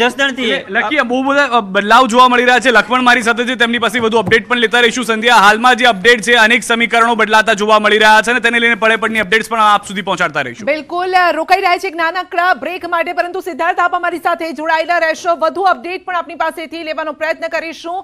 જસદણથી લખી બહુ બધા બદલાવ જોવા મળી રહ્યા છે. લખમણ મારી સાથે છે, તેમની પાસે વધુ અપડેટ પણ લેતા રહીશું. સંધ્યા, હાલમાં જે અપડેટ છે, અનેક સમીકરણો બદલાતા જોવા મળી રહ્યા છે અને તેને લઈને પડે અપડેટ્સ પણ આપ સુધી પહોંચાડતા રહીશું. બિલકુલ, રોકાઈ રહ્યા છે એક નાનકડા બ્રેક માટે, પરંતુ સિદ્ધાર્થ આપ અમારી સાથે જોડાયેલા રહેશો. વધુ અપડેટ પણ આપની પાસેથી લેવાનો પ્રયત્ન કરીશું.